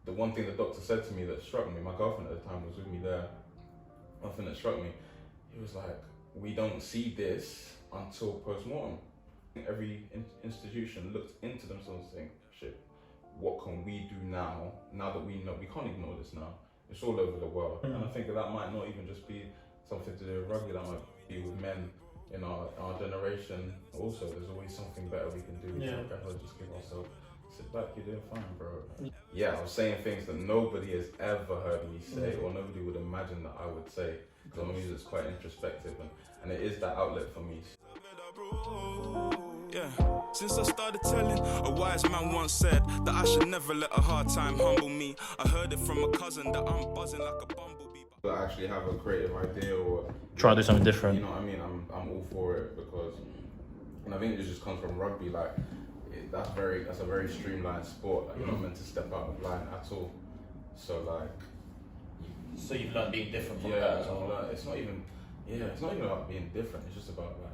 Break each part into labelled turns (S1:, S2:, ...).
S1: the one thing the doctor said to me that struck me, my girlfriend at the time was with me there, one thing that struck me, he was like, we don't see this until post-mortem. Every institution looked into themselves saying, shit, what can we do now that we know we can't ignore this now? It's all over the world. And I think that might not even just be something to do with rugby, that might be with men in our generation. Also, there's always something better we can do.
S2: Yeah.
S1: So just give ourselves, sit back, you're doing fine, bro. Yeah, I was saying things that nobody has ever heard me say, or nobody would imagine that I would say, because my music's quite introspective, and it is that outlet for me.
S3: Yeah, since I started telling, a wise man once said that I should never let a hard time humble me. I heard it from a cousin that I'm buzzing like a bumblebee.
S1: But I actually have a creative idea or
S2: Try to do something different.
S1: You know what I mean? I'm all for it because, and I think it just comes from rugby. Like that's a very streamlined sport. Like, you're not meant to step out of line at all. So like.
S2: So you've learned being different from
S1: that
S2: as well.
S1: It's not even about being different. It's just about like.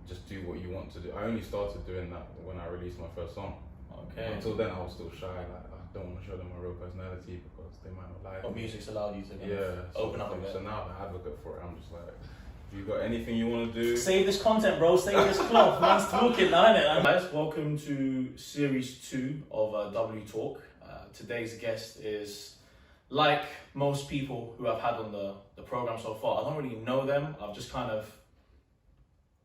S1: Just do what you want to do. I only started doing that when I released my first song.
S2: Okay.
S1: Until then, I was still shy. Like I don't want to show them my real personality because they might not like it.
S2: But music's allowed you to open up a bit.
S1: So now I'm an advocate for it. I'm just like, if you got anything you want to do,
S2: save this content, bro. Save this cloth. Man's talking now, innit? Guys, welcome to series 2 of W Talk. Today's guest is, like most people who I've had on the program so far, I don't really know them. I've just kind of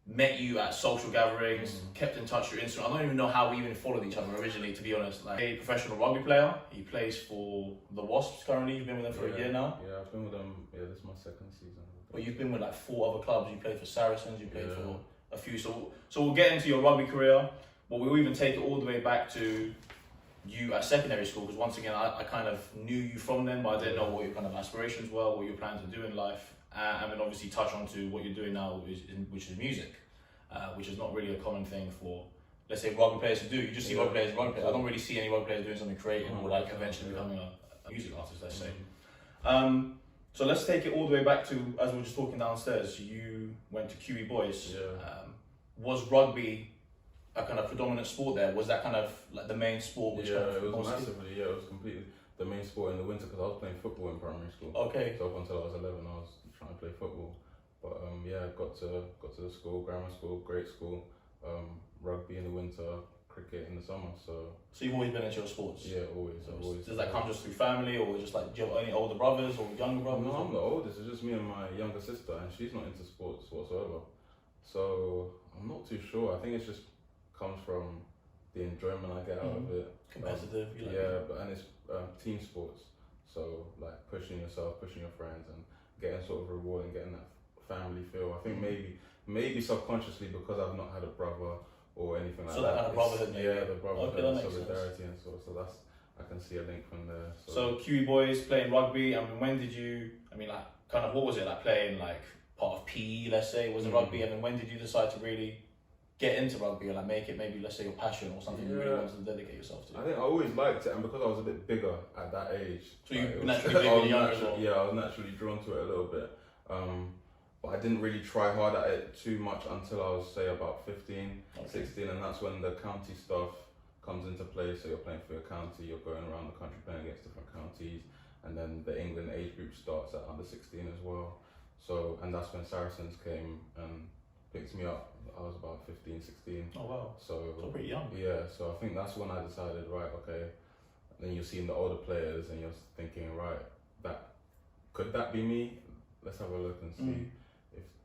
S2: met you at social gatherings, kept in touch through Instagram. I don't even know how we even followed each other originally, to be honest. Like a professional rugby player, he plays for the Wasps currently. You've been with them for a year now.
S1: Yeah, I've been with them. Yeah, this is my second season.
S2: But you've been with like 4 other clubs. You played for Saracens. You played for a few. So we'll get into your rugby career, but we'll even take it all the way back to you at secondary school. Because once again, I kind of knew you from then, but I didn't know what your kind of aspirations were, what your plans to do in life. And then obviously touch on to what you're doing now, which is music, which is not really a common thing for, let's say, rugby players to do. You just see rugby players. I don't really see any rugby players doing something creative or like eventually becoming a music artist, let's say. So let's take it all the way back to, as we were just talking downstairs, you went to QE Boys. Was rugby a kind of predominant sport there? Was that kind of like the main sport? Which
S1: it was massively. Yeah, it was completely the main sport in the winter because I was playing football in primary school.
S2: Okay.
S1: So up until I was 11, I was trying to play football. But got to the school, grammar school, great school, rugby in the winter, cricket in the summer. So
S2: you've always been into your sports?
S1: Yeah, always.
S2: Does that come just through family, or just like, do you have any older brothers or younger brothers?
S1: No, I'm the oldest. It's just me and my younger sister, and she's not into sports whatsoever. So I'm not too sure. I think it just comes from the enjoyment I get out of it.
S2: Competitive.
S1: And it's team sports. So like pushing yourself, pushing your friends, and getting sort of reward and getting that family feel. I think maybe subconsciously because I've not had a brother or anything like that.
S2: So that kind of brotherhood, maybe.
S1: Yeah, the brotherhood,
S2: and
S1: solidarity, and so that's, I can see a link from there.
S2: So QE Boys playing rugby. I mean, when did you? I mean, like, kind of what was it like playing like part of PE? Let's say was it rugby, and then when did you decide to really get into rugby and like make it maybe, let's say, your passion or something you really wanted to dedicate yourself to?
S1: I think I always liked it, and because I was a bit bigger at that age.
S2: So you naturally big when younger as well?
S1: Yeah, I was naturally drawn to it a little bit. But I didn't really try hard at it too much until I was, say, about 15, 16, and that's when the county stuff comes into play. So you're playing for your county, you're going around the country playing against different counties, and then the England age group starts at under 16 as well. So, and that's when Saracens came and picked me up. I was about 15, 16.
S2: Oh wow.
S1: So
S2: pretty young.
S1: Yeah, so I think that's when I decided, right, okay. Then you're seeing the older players and you're thinking, right, could that be me? Let's have a look and see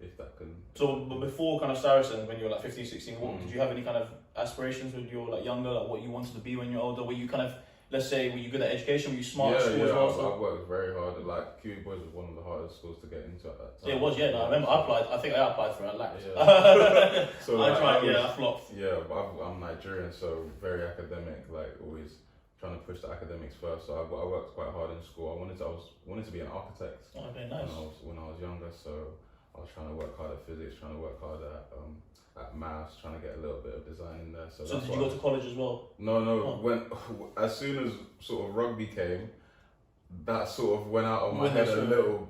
S1: if that can. So
S2: but before kind of Saracens, when you were like 15, 16, did you have any kind of aspirations when you were like younger, like what you wanted to be when you're older? Were you kind of, let's say, were you good at education? Were you smart at school as well?
S1: I worked very hard. Like QE Boys was one of the hardest schools to get into at that time.
S2: Yeah, it was. Yeah, no, I remember. I think I applied for it. I lacked.
S1: Yeah. So
S2: I tried. I flopped.
S1: Yeah, but I'm Nigerian, so very academic. Like always trying to push the academics first. So I worked quite hard in school. I wanted to be an architect.
S2: Oh, okay, nice.
S1: When I was younger, so I was trying to work hard at physics, trying to work hard at maths, trying to get a little bit of design in there. So
S2: did you go to college as well?
S1: No. Oh. When as soon as sort of rugby came, that sort of went out of my head a little.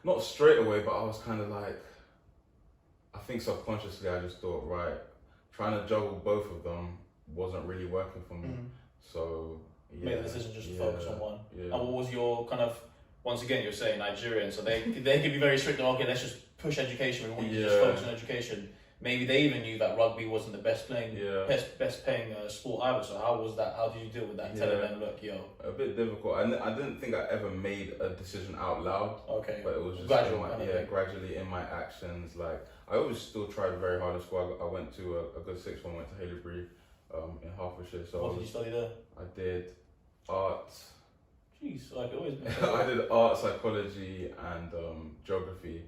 S1: Not straight away, but I was kind of like, I think subconsciously I just thought, right, trying to juggle both of them wasn't really working for me. So
S2: made the decision just to focus on one.
S1: Yeah.
S2: And what was your kind of, once again, you're saying Nigerian, so they can be very strict on, okay, let's just push education, we want you to just focus on education. Maybe they even knew that rugby wasn't the best paying sport either. So how was that? How did you deal with that? Telling them, look, yo.
S1: A bit difficult. I didn't think I ever made a decision out loud.
S2: Okay.
S1: But it was just gradually in my actions. Like I always still tried very hard at school. I went to a good sixth form. Went to Haileybury, in Hertfordshire. So
S2: what did you study there?
S1: I did art.
S2: Jeez, like always.
S1: I did art, psychology, and geography.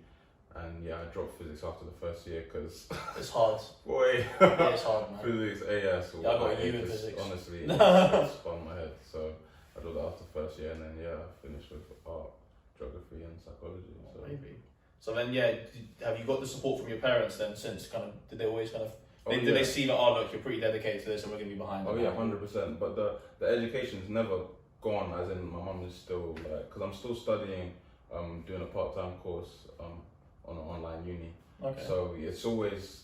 S1: And yeah, I dropped physics after the first year because
S2: it's hard.
S1: Boy,
S2: yeah, it's hard, man.
S1: Physics, AS.
S2: Yeah, I got a U in physics.
S1: Honestly, it spun my head. So I dropped that after the first year, and then I finished with art, geography, and psychology. So.
S2: Maybe. So then, have you got the support from your parents then? Since kind of, did they always kind of? Did they see that? Oh, look, you're pretty dedicated to this, and we're gonna be behind.
S1: Oh yeah, 100%. But the education's never gone. As in, my mum is still like, because I'm still studying, doing a part-time course, on an online uni.
S2: Okay.
S1: So it's always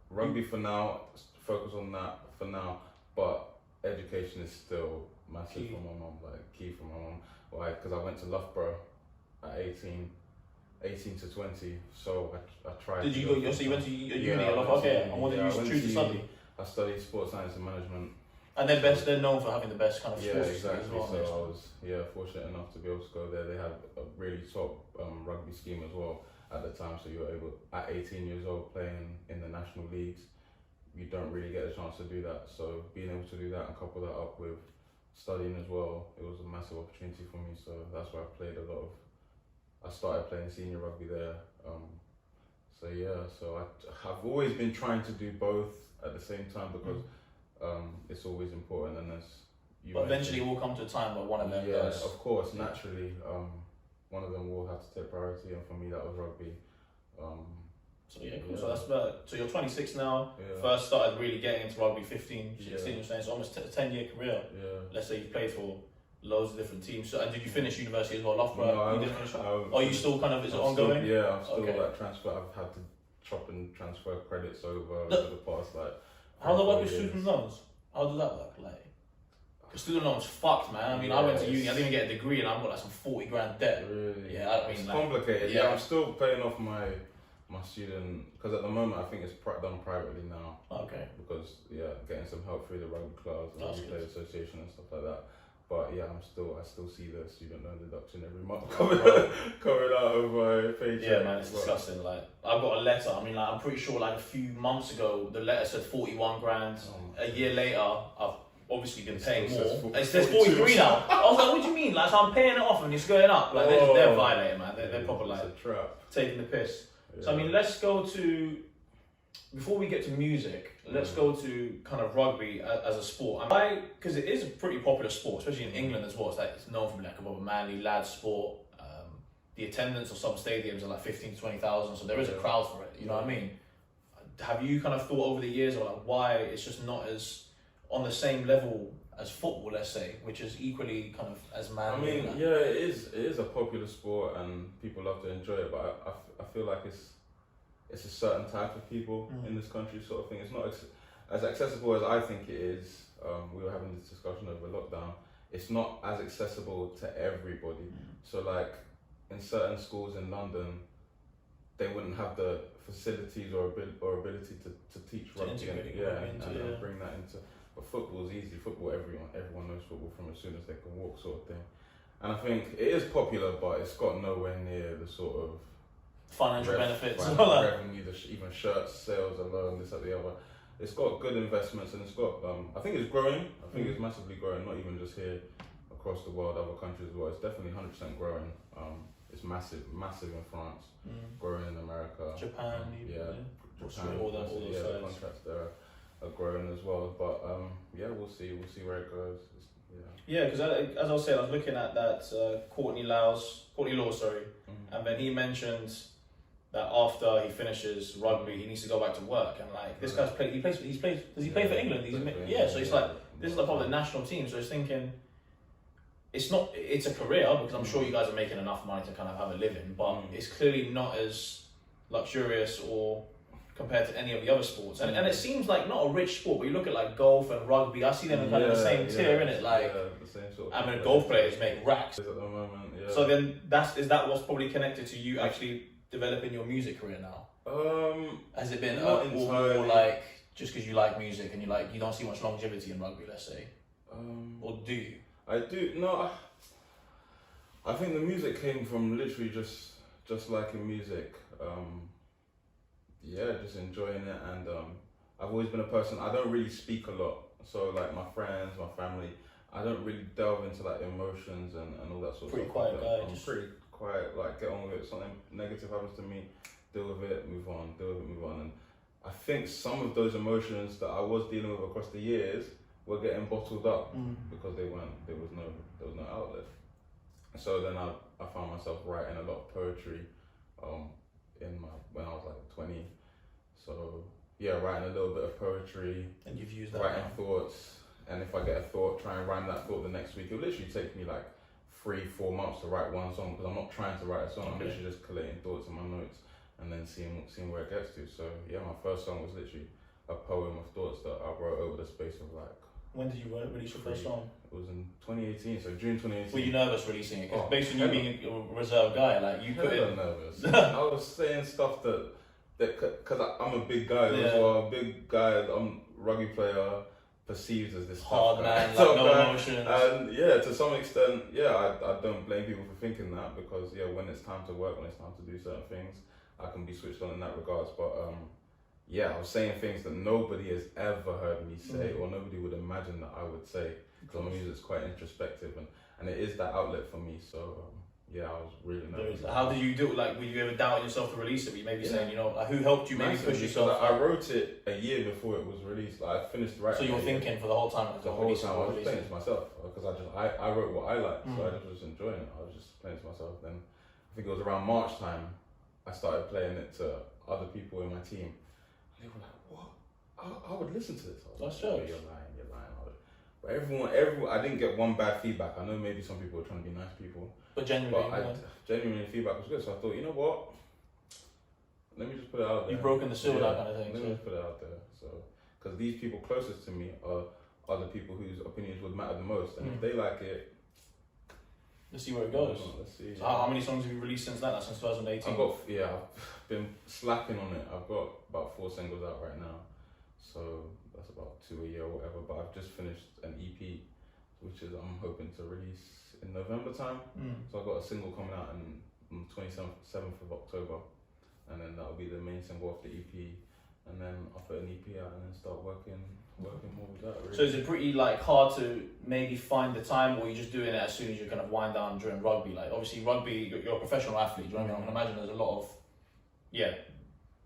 S1: rugby for now, focus on that for now, but education is still massive for my mum, like key for my mum. Like, because I went to Loughborough at 18 to 20, so I tried.
S2: Did you go, so you went to a uni at Loughborough? Okay, and what did you choose to study?
S1: I studied sports science and management.
S2: And they're known for having the best kind of sports
S1: exactly.
S2: as well.
S1: So I was fortunate enough to be able to go there. They had a really top rugby scheme as well at the time. So you were able, at 18 years old, playing in the national leagues, you don't really get a chance to do that. So being able to do that and couple that up with studying as well, it was a massive opportunity for me. So that's why I started playing senior rugby there. So I've always been trying to do both at the same time because it's always important, and
S2: but eventually it will come to a time where one of them does.
S1: Of course, naturally, one of them will have to take priority, and for me that was rugby.
S2: Cool. So that's so you're 26 now. First started really getting into rugby 15, 16. You're saying it's almost a 10-year career. Let's say you played for loads of different teams. So, and did you finish university as well, Loughborough?
S1: No,
S2: you didn't finish. Are you still kind of? Is it ongoing?
S1: I'm still like transfer. I've had to chop and transfer credits over the past like.
S2: How does that work with student loans? How does that work? Like, because student loans fucked, man. I mean, I went to uni, I didn't even get a degree, and I've got like some 40 grand debt.
S1: Really?
S2: Yeah, I mean,
S1: it's
S2: like,
S1: complicated. Yeah, I'm still paying off my student, because at the moment I think it's done privately now.
S2: Okay.
S1: Because getting some help through the rugby clubs and rugby players association and stuff like that. But yeah, I still see the student loan deduction every month coming out of my paycheck.
S2: Yeah, man, it's disgusting. Like, I've got a letter. I mean, like, I'm pretty sure like a few months ago, the letter said 41 grand. A year later, I've obviously been paying more. It says 43 now. I was like, what do you mean? Like, so I'm paying it off and it's going up. Like, they're violating, man. They're proper like
S1: a trap.
S2: Taking the piss. Yeah. So I mean, let's go to, before we get to music, let's go to kind of rugby as a sport. Because it is a pretty popular sport, especially in England as well. It's known for being like a manly lad sport. The attendance of some stadiums are like 15 to 20,000, so there is a crowd for it. You know what I mean? Have you kind of thought over the years about like why it's just not as on the same level as football, let's say, which is equally kind of as manly?
S1: I mean, it is a popular sport and people love to enjoy it, but I feel like it's a certain type of people in this country, sort of thing. It's not as accessible as I think it is. We were having this discussion over lockdown. It's not as accessible to everybody. So like in certain schools in London, they wouldn't have the facilities or ability to teach rugby and bring that into. But football's easy. Football, everyone knows football from as soon as they can walk, sort of thing. And I think it is popular, but it's got nowhere near the sort of
S2: financial benefits,
S1: revenue, even shirts sales alone, this at the other. It's got good investments, and it's got. I think it's growing. I think it's massively growing. Not even just here, across the world, other countries as well. It's definitely 100% growing. It's massive in France, growing in America,
S2: Japan,
S1: Japan,
S2: all those
S1: the contracts there are growing as well. But we'll see where it goes.
S2: Because as I was saying, I was looking at that Courtney Law, and then he mentioned that after he finishes rugby, he needs to go back to work. And like this guy's played. Does he play for England? So it's like this is like part of the national team. So I was thinking, it's a career, because I'm sure you guys are making enough money to kind of have a living, but it's clearly not as luxurious or compared to any of the other sports. And it seems like not a rich sport, but you look at like golf and rugby, I see them in kind of the same tier, innit? Like,
S1: the same sort of
S2: I mean, golf players make racks.
S1: at the moment, yeah.
S2: So then is that what's probably connected to you actually developing your music career now? Has it been
S1: not
S2: or more like just because you like music and you don't see much longevity in rugby, let's say? Or do you?
S1: I do. No, I think the music came from literally just liking music. Just enjoying it, and I've always been a person. I don't really speak a lot, so like my friends, my family, I don't really delve into like emotions and all that sort of stuff.
S2: Pretty quiet guy.
S1: I'm pretty quiet. Like, get on with it. Something negative happens to me, deal with it, move on. Deal with it, move on. And I think some of those emotions that I was dealing with across the years were getting bottled up because there was no outlet. So then I found myself writing a lot of poetry when I was like 20. So yeah, writing a little bit of poetry.
S2: And you've used that.
S1: Writing thoughts, and if I get a thought, try and rhyme that thought the next week. It'll literally take me like 3-4 months to write one song, because I'm not trying to write a song. I'm literally just collating thoughts in my notes and then seeing where it gets to. So yeah, my first song was literally a poem of thoughts that I wrote over the space of like.
S2: When did you release your first song?
S1: It was in 2018, so June 2018.
S2: Were you nervous releasing it? Because based on you being a reserved guy, like you put in.
S1: Nervous. I was saying stuff that because I'm a big guy as well. A big guy, I'm a rugby player, perceived as this
S2: hard man, like no emotions.
S1: And yeah, to some extent, I don't blame people for thinking that, because when it's time to work, when it's time to do certain things, I can be switched on in that regards. But I was saying things that nobody has ever heard me say, or nobody would imagine that I would say. Because my music's quite introspective, and it is that outlet for me. So I was really nervous.
S2: How did you do it? Like, were you ever doubting yourself to release it? Were you maybe saying, who helped you maybe push yourself?
S1: I wrote it a year before it was released. Like, I finished writing.
S2: So you were thinking for the whole time?
S1: The whole time I was playing it to myself, because I wrote what I liked, so I was just enjoying it. I was just playing it to myself. Then I think it was around March time, I started playing it to other people in my team. And they were like, "What? I would listen to this."
S2: That's
S1: like, You're lying. But everyone, I didn't get one bad feedback. I know maybe some people were trying to be nice people.
S2: But genuinely,
S1: genuinely feedback was good. So I thought, you know what? Let me just put it out there.
S2: You've broken the seal, that kind of thing.
S1: Let me just put it out there. So, because these people closest to me are the people whose opinions would matter the most. And if they like it,
S2: let's see where it goes.
S1: Let's see.
S2: So how many songs have you released since then? That's since 2018.
S1: I've been slacking on it. I've got about 4 singles out right now. So that's about 2 a year or whatever. But I've just finished an EP, which is I'm hoping to release in November time. So I've got a single coming out on the 27th of October, and then that'll be the main single off the EP, and then I'll put an EP out and then start working more with that. Really.
S2: So is it pretty hard to maybe find the time, or are you just doing it as soon as you kind of wind down during rugby? Like, obviously rugby, you're a professional athlete. Do you know what I mean? I can imagine there's a lot of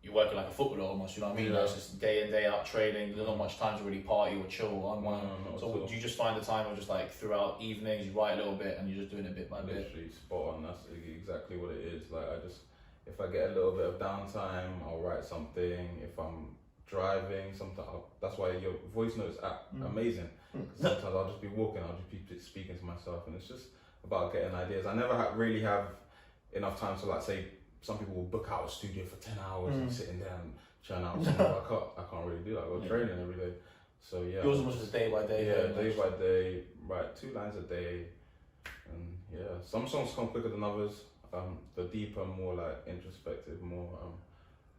S2: you're working like a footballer almost, you know what I mean? Like, it's just day in, day out training, there's not much time to really party or chill or unwind. So do you just find the time, or just like throughout evenings, you write a little bit and you're just doing it bit by bit?
S1: Literally spot on, that's exactly what it is. Like, if I get a little bit of downtime, I'll write something. If I'm driving, that's why your voice notes are amazing. Sometimes I'll just be walking, I'll just be speaking to myself, and it's just about getting ideas. I never really have enough time to, like, say, some people will book out a studio for 10 hours and sitting there and churn out something. I can't really do that. I go training every day. So
S2: yours was just day by day.
S1: Yeah, day by day. Write 2 lines a day, and some songs come quicker than others. The deeper, more like introspective, more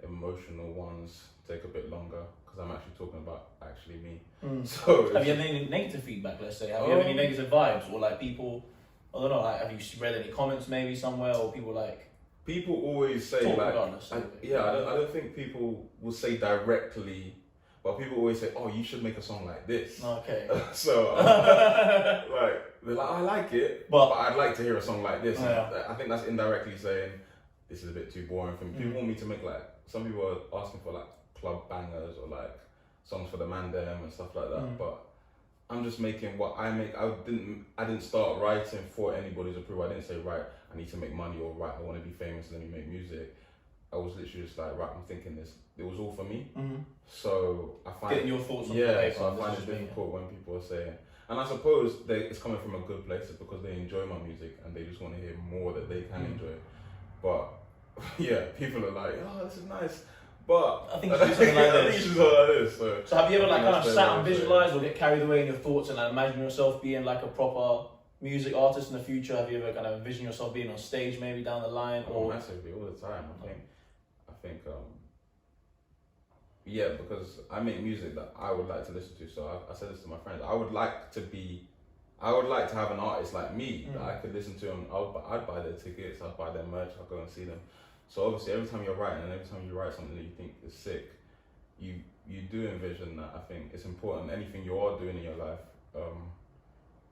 S1: emotional ones take a bit longer, because I'm actually talking about me. So
S2: have you had any negative feedback? Let's say, have you had any negative vibes, or like people? I don't know. Like, have you read any comments maybe somewhere, or people like?
S1: People always say I don't think people will say directly, but people always say, "Oh, you should make a song like this."
S2: Okay.
S1: So they're like, "I like it, but I'd like to hear a song like this." I think that's indirectly saying this is a bit too boring for me. People want me to make some people are asking for like club bangers or like songs for the man them and stuff like that, but I'm just making what I make. I didn't start writing for anybody's approval. I didn't say, right, I need to make money, or right, I want to be famous, let me make music. I was literally just like, right, I'm thinking this. It was all for me. So I find
S2: getting your thoughts on paper.
S1: So I find it difficult when people are saying, and I suppose it's coming from a good place, because they enjoy my music and they just want to hear more that they can enjoy. But people are like, "Oh, this is nice," But
S2: I think you should do something like
S1: I think
S2: this.
S1: you should do something like this. So
S2: have you ever like kind of
S1: that's
S2: sat
S1: very
S2: and
S1: well
S2: visualised or get carried away in your thoughts and imagine yourself being like a proper music artist in the future? Have you ever kind of envisioned yourself being on stage maybe down the line?
S1: Oh, massively, all the time. I think, yeah, because I make music that I would like to listen to. So I said this to my friends. I would like to have an artist like me that I could listen to, and I'd buy their tickets, I'd buy their merch, I'd go and see them. So obviously, every time you're writing and every time you write something that you think is sick, you do envision that. I think it's important. Anything you are doing in your life,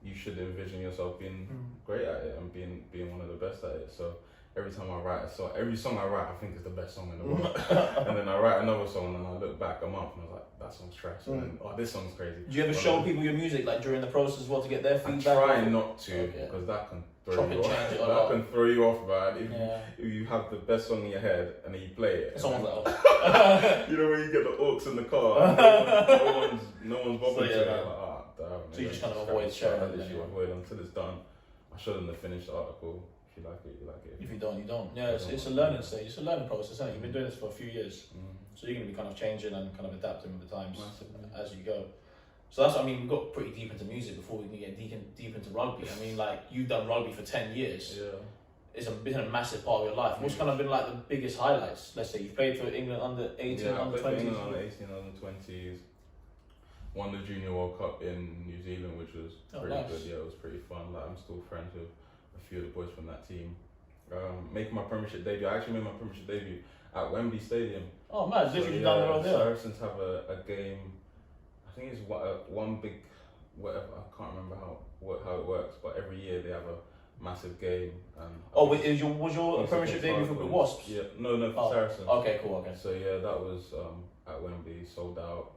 S1: you should envision yourself being great at it and being one of the best at it. So every time I write a song, every song I write, I think is the best song in the world. And then I write another song and I look back a month and I was like, that song's trash. And then, this song's crazy.
S2: Do you ever show people your music like during the process as well to get their feedback?
S1: I try not to, because that can throw you off. That can throw you off, man. If you have the best song in your head and then you play it.
S2: Someone's like, oh.
S1: You know when you get the aux in the car, no one's bothering to it. Like, damn.
S2: So you just kind of avoid sharing it.
S1: I literally avoid until it's done. I show them the finished article. If you like it, you like it.
S2: If you don't, you don't. Yeah, it's a learning stage. It's a learning process, isn't it? You've been doing this for a few years. So you're going to be kind of changing and kind of adapting with the times as you go. So that's, I mean, we got pretty deep into music before we can get deep into rugby. I mean, like, you've done rugby for 10 years.
S1: Yeah.
S2: It's been a massive part of your life. What's kind of been like the biggest highlights? Let's say you've played for England under 18, under 20s.
S1: England under 18, under 20s. Won the Junior World Cup in New Zealand, which was pretty good. Yeah, it was pretty fun. Like, I'm still friends with a few of the boys from that team. Making my Premiership debut. I actually made my Premiership debut at Wembley Stadium.
S2: Oh man, literally down the road there.
S1: Saracens have a game. I think it's one big, whatever. I can't remember how it works, but every year they have a massive game. Was your Premiership debut for the Wasps?
S2: Yeah,
S1: no, for Saracens.
S2: Okay, cool. Okay.
S1: So yeah, that was at Wembley, sold out.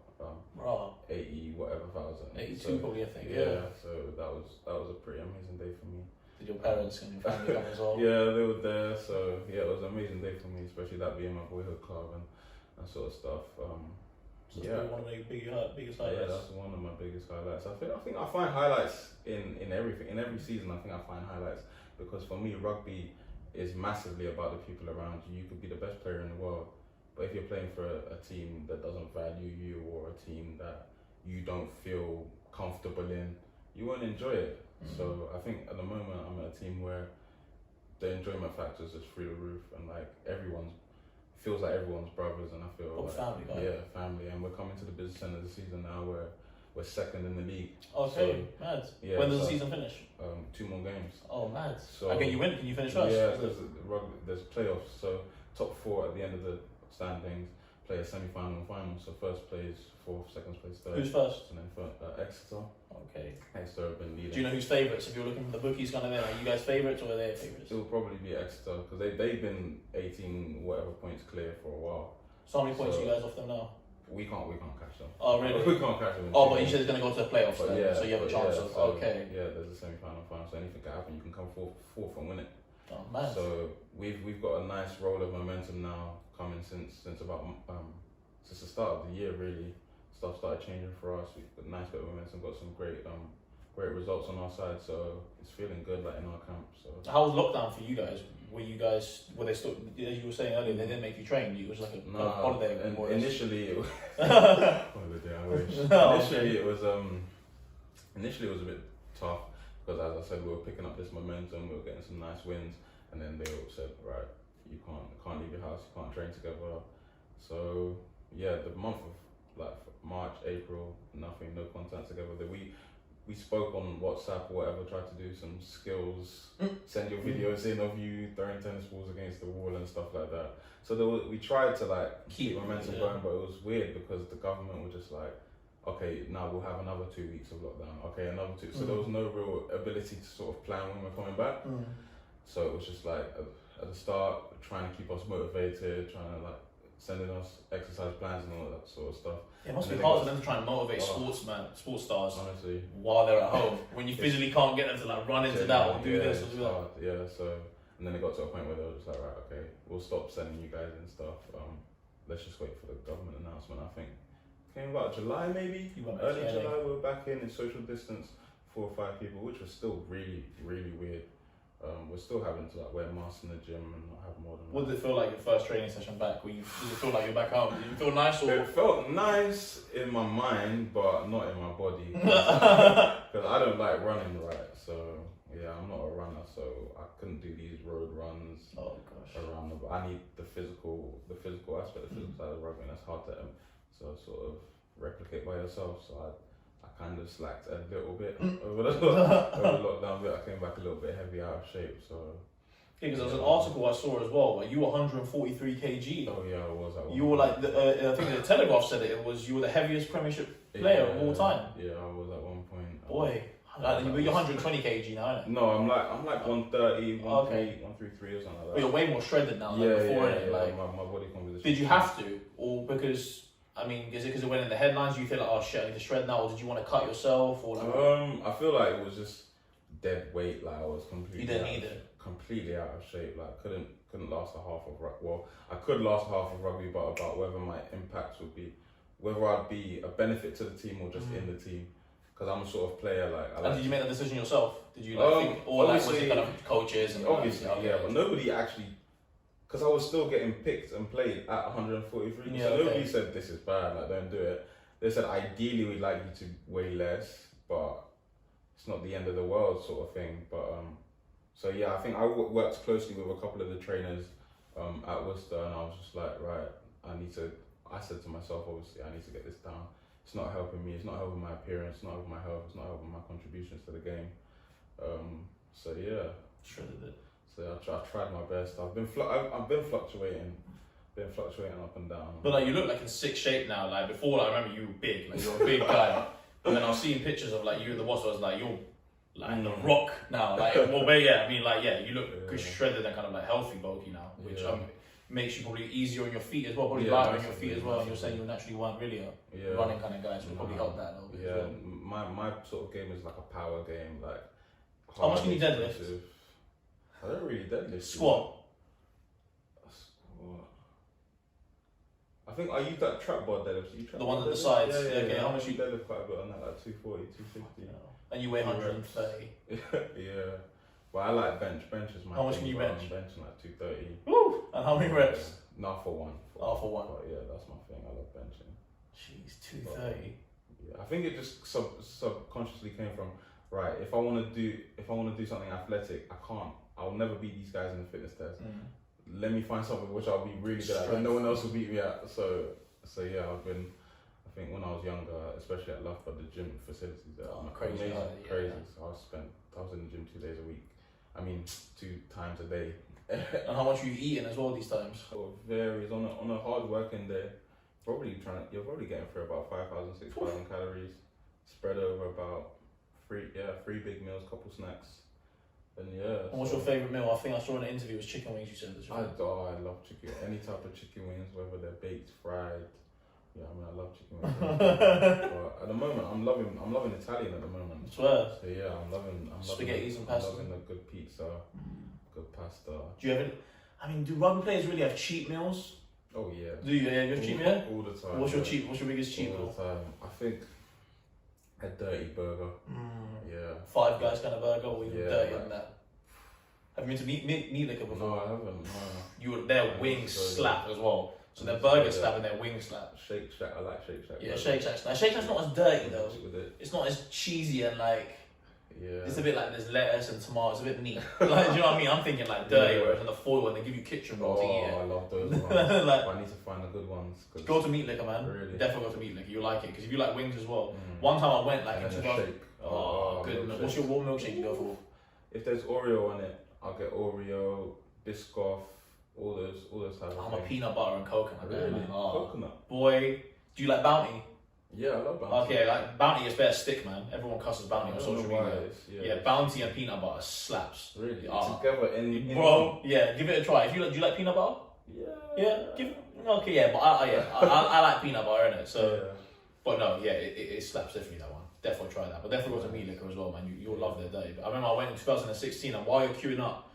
S1: 80 whatever thousand.
S2: 82
S1: so,
S2: probably, I think.
S1: Yeah, so that was a pretty amazing day for me.
S2: Did your parents and your family come as well?
S1: Yeah, they were there. So yeah, it was an amazing day for me, especially that being my boyhood club and that sort of stuff.
S2: So that's one of the biggest highlights.
S1: Yeah, that's one of my biggest highlights. I think I find highlights in everything. In every season, I think I find highlights, because for me, rugby is massively about the people around you. You could be the best player in the world, but if you're playing for a team that doesn't value you, or a team that you don't feel comfortable in, you won't enjoy it. So I think at the moment I'm at a team where the enjoyment factor is just through the roof, and like feels like everyone's brothers, and I feel like
S2: family, right?
S1: Yeah, family. And we're coming to the business end of the season now, where we're second in the league.
S2: Okay, so, mad. Yeah, when does the season finish?
S1: 2 more games.
S2: Oh, mad.
S1: So
S2: okay, you win. Can you finish first?
S1: Yeah, there's playoffs. So top 4 at the end of the standings play a semi-final and final. So first plays 4th, second plays 3rd.
S2: Who's first?
S1: And then Exeter.
S2: Okay.
S1: Exeter have been leading.
S2: Do you know who's favourites? If you're looking for the bookies kind of there, are you guys favourites or are they favourites?
S1: It will probably be Exeter, because they've been 18 whatever points clear for a while.
S2: So how many points are you guys off them now?
S1: We can't catch them.
S2: Oh really?
S1: We can't catch them.
S2: Oh, but you said it's going to go to the playoffs then,
S1: yeah,
S2: so you have a chance of. Okay.
S1: Yeah, there's a semi-final, final, so anything can happen. You can come fourth and win it.
S2: Oh man.
S1: So we've got a nice roll of momentum now coming since about since the start of the year, really. Stuff started changing for us. We've got a nice bit of momentum, got some great results on our side, so it's feeling good, like, in our camp. So
S2: how was lockdown for you guys? Were they still, as you were saying earlier, they didn't make you train? It was like a holiday.
S1: Initially it was holiday, I wish. Initially it was a bit tough, because as I said, we were picking up this momentum, we were getting some nice wins, and then they all said, right, you can't leave your house, you can't train together. So yeah, the month of like March, April, nothing, no contact together. We spoke on WhatsApp or whatever, tried to do some skills, send your videos in of you throwing tennis balls against the wall and stuff like that. So we tried to like keep momentum going, but it was weird because the government were just like, okay, now we'll have another 2 weeks of lockdown. Okay, another 2. So there was no real ability to sort of plan when we're coming back. So it was just like at the start, trying to keep us motivated, trying to like sending us exercise plans and all that sort of stuff.
S2: It must be hard for them to try and motivate sports stars,
S1: honestly,
S2: while they're at home. When you physically can't get them to like run into that or do this or do that.
S1: Yeah, so and then it got to a point where they were just like, right, okay, we'll stop sending you guys and stuff. Let's just wait for the government announcement. I think it came about July, maybe early July. We were back in social distance, 4 or 5 people, which was still really, really weird. we're still having to like wear masks in the gym and not have more than.
S2: What did it feel like your first training session back? Did it feel like you're back home? Did it feel nice or?
S1: It felt nice in my mind, but not in my body. Because I don't like running, right? So yeah, I'm not a runner, so I couldn't do these road runs.
S2: Oh gosh.
S1: Around the. I need the physical aspect, the physical side of rugby, and that's hard to sort of replicate by yourself. So I kind of slacked a little bit over the lockdown bit. I came back a little bit heavy, out of shape. So
S2: yeah, because there was an article I saw as well where you were 143 kg.
S1: oh yeah, I was.
S2: You were like I think the Telegraph said it was you were the heaviest Premiership player of all time.
S1: Yeah, I was at one point.
S2: Boy, you're 120 kg now, aren't you?
S1: No, I'm like 130, 133 or something like that.
S2: But you're way more shredded now than before, innit? Like,
S1: my body composition.
S2: did you have to, or because? I mean, is it because it went in the headlines? You feel like, oh shit, I need to shred now, or did you want to cut yourself, or? Like,
S1: I feel like it was just dead weight. Like I was completely.
S2: You didn't need it.
S1: Completely out of shape. Like couldn't last a half of rugby. Well, I could last half of rugby, but about whether my impact would be, whether I'd be a benefit to the team or just in the team. Because I'm a sort of player like.
S2: Did you make that decision yourself? Did you think, or like was it kind of coaches and?
S1: Obviously, yeah, but nobody actually. Because I was still getting picked and played at 143, so nobody said this is bad, like don't do it. They said ideally we'd like you to weigh less, but it's not the end of the world sort of thing. But so yeah, I think I worked closely with a couple of the trainers at Worcester, and I was just like, right, I said to myself, obviously, I need to get this down. It's not helping me, it's not helping my appearance, it's not helping my health, it's not helping my contributions to the game. So yeah.
S2: Shredded it.
S1: So I tried my best. I've been fluctuating up and down.
S2: But like you look like in sick shape now. Like before, I remember you were big. Like you're a big guy. But then I was seeing pictures of like you in the Wasps. I was like, you're like the Rock now. Like but yeah, I mean like you look good, shredded and kind of like healthy, bulky now, which makes you probably easier on your feet as well. Probably lighter on your feet as well. And you're saying you naturally weren't really a running kind of guy, so it probably helped that a little bit.
S1: Yeah,
S2: as well.
S1: my sort of game is like a power game. Like
S2: how much can you deadlift?
S1: I don't really deadlift.
S2: Squat.
S1: I think I use that trap bar deadlift.
S2: The one at the sides.
S1: Yeah.
S2: Okay, how much
S1: you deadlift quite a bit on that, like 240, 250.
S2: And you weigh 130.
S1: Yeah. But I like bench. Bench is my
S2: How much
S1: thing.
S2: can you bench?
S1: I'm benching like 230.
S2: Woo! And how many reps?
S1: Not for one.
S2: For one.
S1: But yeah, that's my thing. I love benching.
S2: Jeez, 230.
S1: Yeah, I think it just subconsciously came from right. If I want to do something athletic, I'll never beat these guys in the fitness test. Let me find something which I'll be really good at, and no one else will beat me at. So yeah, I think when I was younger, especially at Loughborough, the gym facilities there are
S2: crazy.
S1: Crazy. So I was in the gym 2 days a week. I mean, 2 times a day.
S2: And how much are you eating as well these times?
S1: So it varies on a hard working day. You're probably getting through about 5,000, 6,000 calories, spread over about 3 big meals, couple snacks. And yeah.
S2: And what's your favourite meal? I think I saw in an interview it was chicken wings. You said that's right.
S1: I love chicken. Any type of chicken wings, whether they're baked, fried. Yeah, I mean I love chicken wings. But at the moment, I'm loving Italian at the moment.
S2: I swear.
S1: So yeah, I'm loving
S2: spaghettis and pasta.
S1: I'm loving a good pizza, good pasta.
S2: Do you ever? I mean, do rugby players really have cheat meals?
S1: Oh yeah.
S2: Do you? Yeah, you have cheat meal?
S1: All the time.
S2: What's your cheat? What's your biggest cheat meal?
S1: All the time. I think a dirty burger. Yeah.
S2: Five Guys kind of burger, or even dirty
S1: like,
S2: than that. Have you been to meat liquor before?
S1: No, I haven't. No.
S2: Their wings slap as well. So their burger slap and their wings slap.
S1: Shake Shack, I like Shake Shack.
S2: Yeah, Shake Shack's nice. Shake Shack's not as dirty though. It's not as cheesy and like.
S1: Yeah.
S2: It's a bit like there's lettuce and tomatoes, a bit neat. Like, do you know what I mean? I'm thinking like dirty, whereas in the foil and they give you kitchen roll to eat it.
S1: I love those ones. I need to find the good ones.
S2: Go to Meat Liquor, man.
S1: Really?
S2: Definitely go to Meat Liquor. You'll like it because if you like wings as well. One time I went like into
S1: shake.
S2: Oh, good. What's your warm milkshake you go for?
S1: If there's Oreo on it, I'll get Oreo, Biscoff, all those types of
S2: I'm
S1: things.
S2: a peanut butter and coconut guy, man.
S1: Coconut.
S2: Boy, do you like Bounty?
S1: Yeah, I love Bounty.
S2: Okay, like Bounty is better stick, man. Everyone cusses Bounty on social media. Yeah, Bounty and peanut butter slaps.
S1: Really? Together in
S2: bro, yeah, give it a try. Do you like peanut butter? Yeah. Okay, yeah, but I like peanut butter in it. So, but no, yeah, it slaps definitely that one. Definitely try that, but definitely go to Meat Liquor as well, man. You'll love their day. But I remember I went in 2016, and while you're queuing up,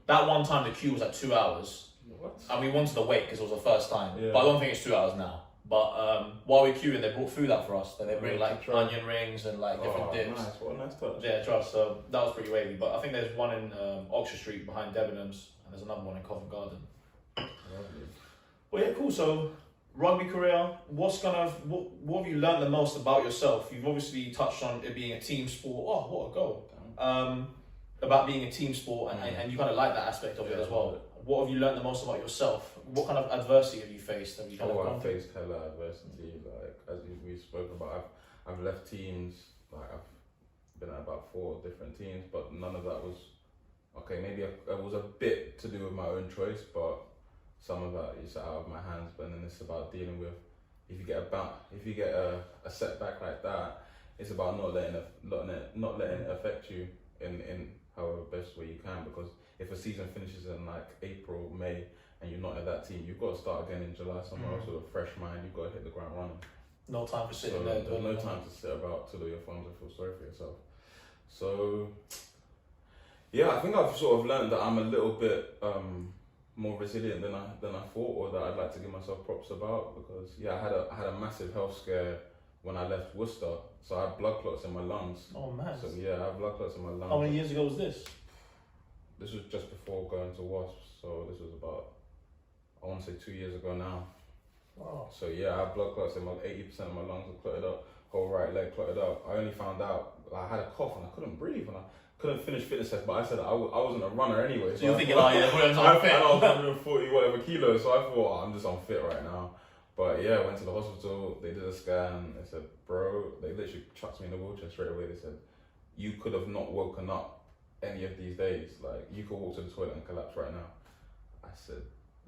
S2: that one time the queue was like 2 hours.
S1: What?
S2: And we wanted to wait because it was the first time. But I don't think it's 2 hours now. But while we're queuing, they brought food out for us. Then they bring like
S1: try.
S2: onion rings and like different dips.
S1: Nice, what a nice touch.
S2: Yeah, trust. So that was pretty wavy. But I think there's one in Oxford Street behind Debenhams, and there's another one in Covent Garden.
S1: Lovely.
S2: Well, yeah, cool. So rugby career. What have you learned the most about yourself? You've obviously touched on it being a team sport. Oh, what a goal! About being a team sport, and you kind of like that aspect of it as well. What have you learned the most about yourself? What kind of adversity have you faced? Have you kind of
S1: I've faced hella adversity. Like as we've spoken about, I've left teams. Like I've been at about 4 different teams, but none of that was okay. Maybe it was a bit to do with my own choice, but some of that is out of my hands. But then it's about dealing with if you get a setback like that, it's about not letting it affect you in however best way you can. Because if a season finishes in like April, May, and you're not at that team, you've got to start again in July somewhere else with a fresh mind. You've got to hit the ground running.
S2: No time for sitting there.
S1: There's no time to sit about, twiddle your thumbs and feel sorry for yourself. So, yeah, I think I've sort of learned that I'm a little bit more resilient than I thought, or that I'd like to give myself props about. Because I had a massive health scare when I left Worcester, so I had blood clots in my lungs.
S2: Oh man!
S1: So I have blood clots in my lungs.
S2: How many years ago was this?
S1: This was just before going to Wasps, so this was about, I want to say 2 years ago now.
S2: Wow.
S1: So I have blood clots in 80% of my lungs are clotted up, whole right leg clotted up. I only found out, I had a cough and I couldn't breathe and I couldn't finish fitness test, but I said I wasn't a runner anyway.
S2: So you're thinking, oh yeah, I'm unfit.
S1: I was 140 whatever kilos, so I thought, I'm just unfit right now. But I went to the hospital, they did a scan, they said, bro, they literally chucked me in the wheelchair straight away. They said, you could have not woken up any of these days, like you could walk to the toilet and collapse right now. I said,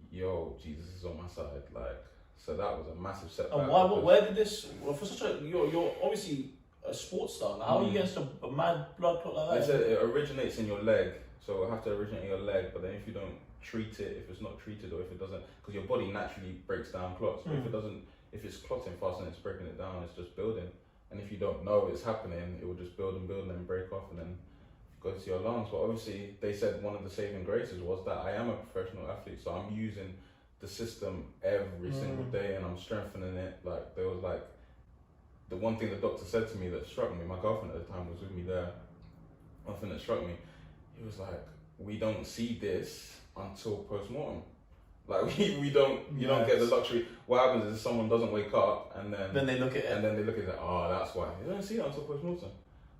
S1: yo, Jesus is on my side, like, so that was a massive setback.
S2: And where did this, well, for such a, you're obviously a sports star, how are you against a mad blood clot like that?
S1: They said it originates in your leg, so it have to originate in your leg, but then if you don't treat it, if it's not treated or if it doesn't, because your body naturally breaks down clots, so if it's clotting fast and it's breaking it down, it's just building, and if you don't know it's happening, it will just build and then break off and then go to your lungs. But obviously they said one of the saving graces was that I am a professional athlete, so I'm using the system every single day and I'm strengthening it. Like there was like the one thing the doctor said to me that struck me, my girlfriend at the time was with me there, one thing that struck me, he was like, we don't see this until post-mortem. Like you don't get the luxury. What happens is someone doesn't wake up and then
S2: they look at it
S1: and then they look at it, oh that's why. You don't see it until post-mortem.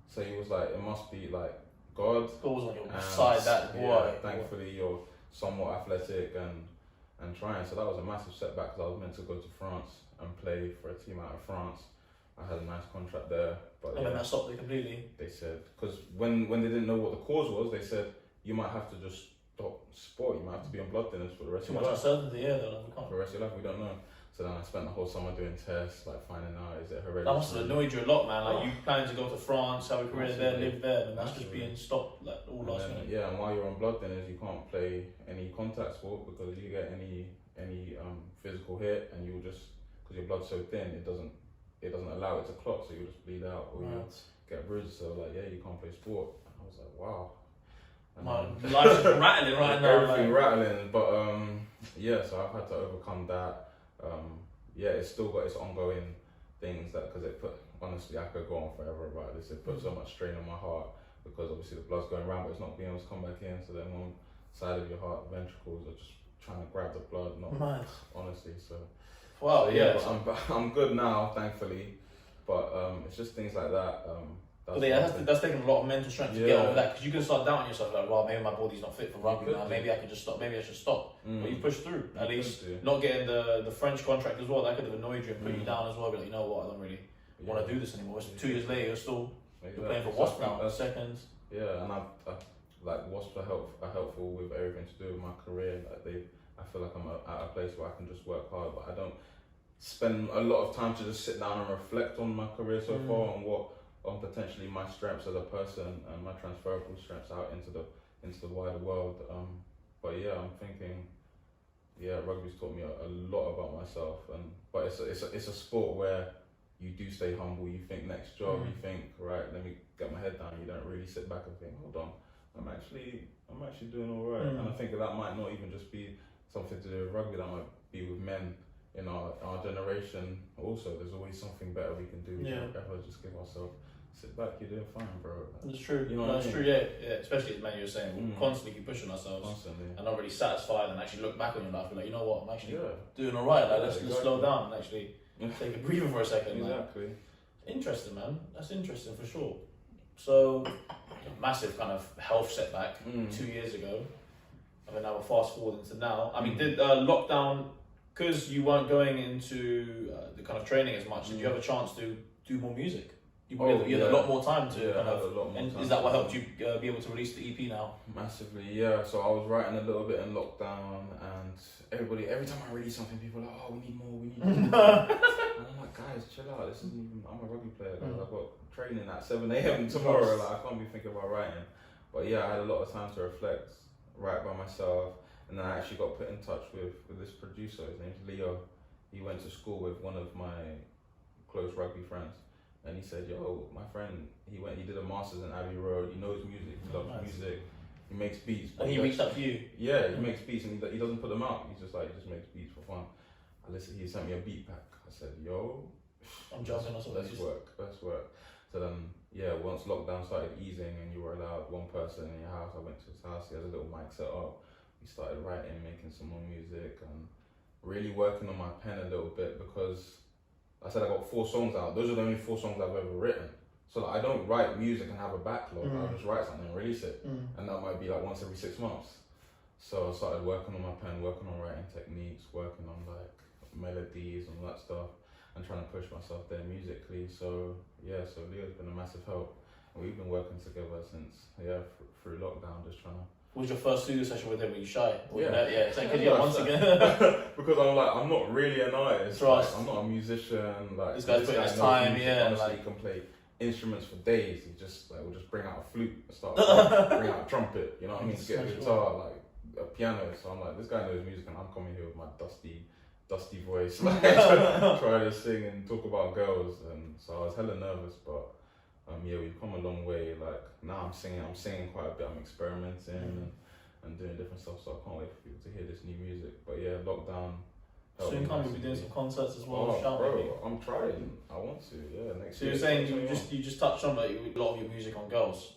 S1: So he was like, it must be like God
S2: was on your side, that boy.
S1: Thankfully you're somewhat athletic and trying. So that was a massive setback because I was meant to go to France and play for a team out of France. I had a nice contract there, but
S2: and then that stopped it completely.
S1: They said, because when they didn't know what the cause was, they said you might have to just stop sport. You might have to be on blood thinners for the rest of your life.
S2: Too much uncertainty, yeah.
S1: For the rest of your life, we don't know. So then I spent the whole summer doing tests, like finding out is it hereditary.
S2: That must have annoyed you a lot, man. Like you planning to go to France, have a career there, live there, and that's just being stopped like all last minute.
S1: Yeah, and while you're on blood thinners, you can't play any contact sport because you get any physical hit, and you'll just, because your blood's so thin, it doesn't allow it to clot, so you'll just bleed out or you get bruises. So like, you can't play sport. And I was like, wow.
S2: My life's rattling right now.
S1: Everything rattling, but so I've had to overcome that. It's still got its ongoing things that, because honestly, I could go on forever about this. It put so much strain on my heart because obviously the blood's going around, but it's not being able to come back in. So then one side of your heart, the ventricles, are just trying to grab the blood. Honestly, so.
S2: Wow,
S1: I'm good now, thankfully, but it's just things like that.
S2: That's taking a lot of mental strength to get over that, because you can start doubting yourself like, well, maybe my body's not fit for rugby now. Maybe I can just stop. Maybe I should stop. But you push through. At least not getting the French contract as well. That could have annoyed you and put you down as well. But like, you know what? I don't really want to do this anymore. It's 2 years later, you're playing for Wasps now. Seconds.
S1: Yeah, and I like Wasps are helpful with everything to do with my career. Like I feel like I'm at a place where I can just work hard, but I don't spend a lot of time to just sit down and reflect on my career so far and on potentially my strengths as a person and my transferable strengths out into the wider world. But I'm thinking, rugby's taught me a lot about myself, but it's a sport where you do stay humble. You think next job, you think, right, let me get my head down. You don't really sit back and think, hold on, I'm actually doing all right. And I think that might not even just be something to do with rugby. That might be with men in our generation, also, there's always something better we can do. We
S2: Yeah.
S1: can't ever just give ourselves, sit back, you're doing fine, bro.
S2: It's true.
S1: You know
S2: No,
S1: what I
S2: it's
S1: mean?
S2: true. Yeah. Especially as men, you're saying, we'll constantly keep pushing ourselves
S1: Constantly.
S2: and not really satisfied, and actually look back on your life and like, you know what, I'm actually
S1: Yeah.
S2: doing all right. Like,
S1: Yeah,
S2: let's
S1: exactly.
S2: slow down and actually take a breather for a second. Like.
S1: Exactly.
S2: Interesting, man. That's interesting for sure. So, massive kind of health setback 2 years ago. I mean, now we're fast forward into now. I mean, did lockdown, because you weren't going into the kind of training as much, did you have a chance to do more music? You had a lot more time to
S1: Yeah,
S2: kind
S1: I had
S2: of,
S1: a lot more
S2: and
S1: time
S2: is that what
S1: to-
S2: helped you be able to release the EP now?
S1: Massively, yeah. So I was writing a little bit in lockdown, and every time I release something, people are like, "Oh, we need more, we need more." And I'm like, "Guys, chill out. This isn't even. I'm a rugby player, guys. I've got training at 7 a.m. tomorrow. Like, I can't be thinking about writing." But yeah, I had a lot of time to reflect, write by myself, and then I actually got put in touch with this producer. His name's Leo. He went to school with one of my close rugby friends. And he said, "Yo, my friend, he did a master's in Abbey Road. He knows music. He loves music. He makes beats."
S2: And he reached out to you?
S1: Yeah, he makes beats, and he doesn't put them out. He just makes beats for fun. He sent me a beat pack. I said, "Yo,
S2: I'm jumping on something.
S1: let's work." So then, yeah, once lockdown started easing and you were allowed one person in your house, I went to his house. He has a little mic set up. We started writing, making some more music, and really working on my pen a little bit, because I said I got 4 songs out. Those are the only 4 songs I've ever written. So I don't write music and have a backlog. I just write something and release it. And that might be like once every 6 months. So I started working on my pen, working on writing techniques, working on like melodies and all that stuff, and trying to push myself there musically. So yeah, so Leo's been a massive help. And we've been working together since, through lockdown, just trying to...
S2: What was your first studio session with him? Were you shy?
S1: Yeah.
S2: Once again.
S1: Because I'm not really an artist.
S2: Trust.
S1: Like, I'm not a musician. Like,
S2: This guy's putting his
S1: knows
S2: time,
S1: music.
S2: yeah,
S1: Honestly,
S2: like-
S1: he can play instruments for days. He just will just bring out a flute, bring out a trumpet. You know what I mean? Get a guitar, like a piano. So I'm like, this guy knows music, and I'm coming here with my dusty voice, like try to sing and talk about girls. And so I was hella nervous, but we've come a long way. Like now I'm singing quite a bit. I'm experimenting and doing different stuff. So I can't wait for people to hear this new music. But yeah, lockdown.
S2: Soon come, you'll be doing some concerts as well.
S1: Oh, bro, I'm trying. I want to. Yeah, next
S2: So
S1: year.
S2: you're saying
S1: 2021.
S2: you just touched on that a lot of your music on girls.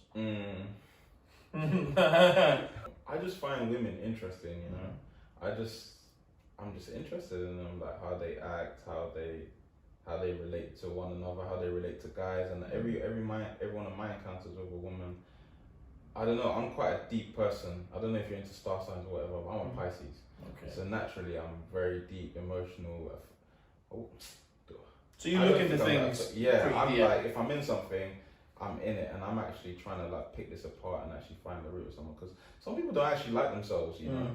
S1: I just find women interesting. You know, I'm just interested in them, like how they act, how they relate to one another, how they relate to guys, and every one of my encounters with a woman. I don't know. I'm quite a deep person. I don't know if you're into star signs or whatever. But I'm a Pisces.
S2: Okay.
S1: So naturally, I'm very deep, emotional.
S2: So you look into things.
S1: I'm
S2: pretty
S1: like, if I'm in something, I'm in it, and I'm actually trying to like pick this apart and actually find the root of someone. Because some people don't actually like themselves, you know.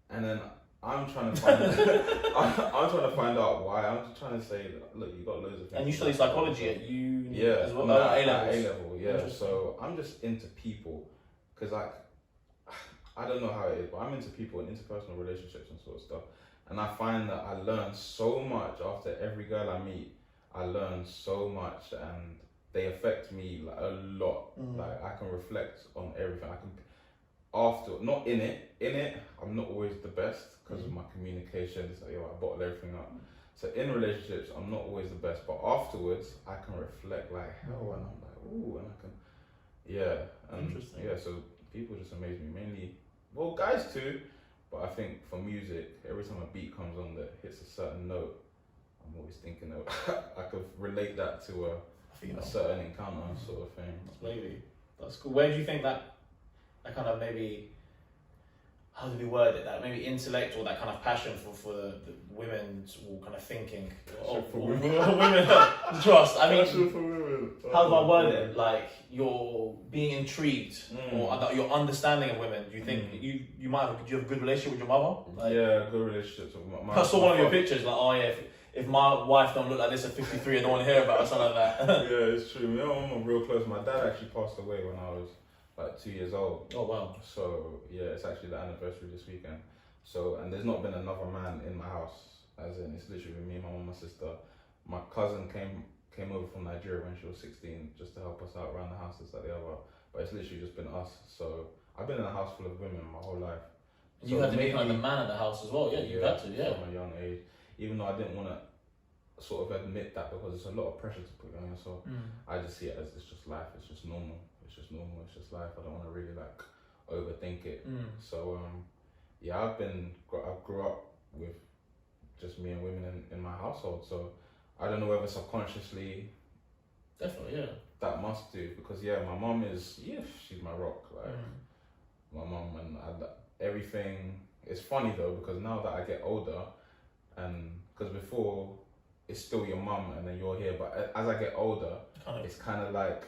S1: And then I'm trying to find, I'm trying to find out why. I'm just trying to say, look, you got loads of things.
S2: And you study psychology at uni as well?
S1: At
S2: A-levels.
S1: A-level, yeah. So I'm just into people, because like, I don't know how it is, but I'm into people and interpersonal relationships and sort of stuff. And I find that I learn so much after every girl I meet. I learn so much, and they affect me like a lot. Like I can reflect on everything. I can not in it. I'm not always the best because of my communication. It's like, I bottle everything up. So in relationships, I'm not always the best, but afterwards, I can reflect like hell, and I'm like, ooh, and I can,
S2: Interesting.
S1: Yeah. So people just amaze me, mainly, well, guys too. But I think for music, every time a beat comes on that hits a certain note, I'm always thinking of I could relate that to a certain encounter sort of thing.
S2: Maybe. That's cool. Where do you think that kind of maybe, how do we word it, that maybe intellect or that kind of passion for the women's all kind of thinking? Women trust. I mean,
S1: for women.
S2: how do I word it? Like, you're being intrigued or your understanding of women. Do you think do you have a good relationship with your mother? Like,
S1: Yeah, good relationships with my
S2: I saw one of your pictures, like, oh yeah, if my wife don't look like this at 53, I don't want to hear about her, something like that.
S1: Yeah, it's true. You know, I'm real close. My dad actually passed away when I was like 2 years old.
S2: Oh wow.
S1: So yeah, it's actually the anniversary this weekend. So, and there's not been another man in my house, as in it's literally me, my mum, my sister. My cousin came over from Nigeria when she was 16 just to help us out around the house, this, that, the other. But it's literally just been us. So I've been in a house full of women my whole life.
S2: You had to be kind of the man of the house as well, yeah, you had to, yeah.
S1: From a young age. even though I didn't want to sort of admit that because it's a lot of pressure to put on yourself. I just see it as it's just life. It's just normal. It's just normal. It's just life. I don't want to really like overthink it. So yeah, I grew up with just me and women in my household. So I don't know whether subconsciously.
S2: Definitely, yeah.
S1: That must do, because yeah, my mum is she's my rock. Like my mum, and everything. It's funny though, because now that I get older, and because before it's still your mum and then you're here, but as I get older, it's kind of like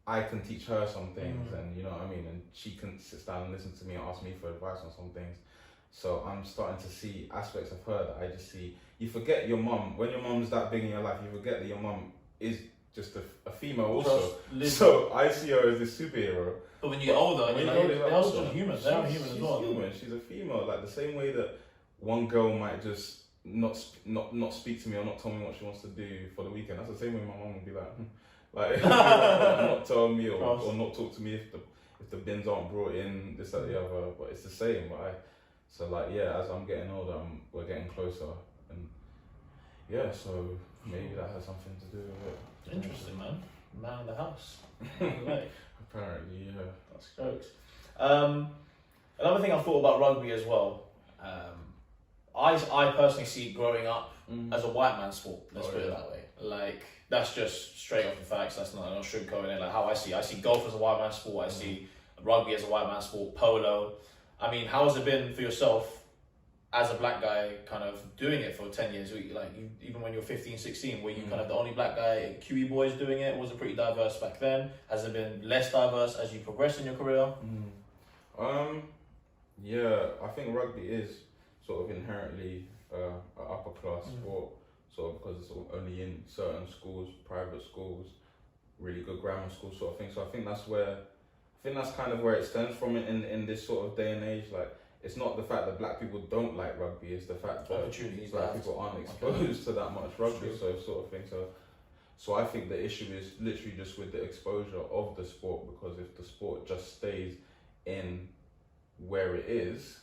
S1: I can teach her some things, and you know what I mean, and she can sit down and listen to me and ask me for advice on some things. So I'm starting to see aspects of her that I just see. You forget your mum when your mum's that big in your life. You forget that your mum is just a female also. So I see her as this superhero.
S2: But when you get older, they're also human. They're human as well.
S1: Human. She's a female. Like the same way that one girl might just not speak to me or not tell me what she wants to do for the weekend. That's the same way my mum would be like not tell me or not talk to me if the bins aren't brought in, this, that, the other. But it's the same. So like yeah, as I'm getting older, we're getting closer, and yeah, so maybe that has something to do with it.
S2: Interesting, man. Man in the house.
S1: Apparently, yeah.
S2: That's jokes. Another thing I thought about rugby as well. I personally see growing up as a white man's sport. Let's put it that way. Like that's just straight off the facts. That's not sugarcoating it. Like how I see golf as a white man's sport. I see rugby as a white man's sport. Polo. I mean, how has it been for yourself as a black guy kind of doing it for 10 years? Like even when you were 15, 16, were you kind of the only black guy at QE Boys doing it? Was it pretty diverse back then? Has it been less diverse as you progress in your career?
S1: Yeah, I think rugby is sort of inherently an upper class sport, sort of because it's only in certain schools, private schools, really good grammar schools sort of thing. So I think that's kind of where it stems from in this sort of day and age. Like, it's not the fact that black people don't like rugby, it's the fact that black people aren't exposed to that much rugby, so sort of thing. So I think the issue is literally just with the exposure of the sport, because if the sport just stays in where it is,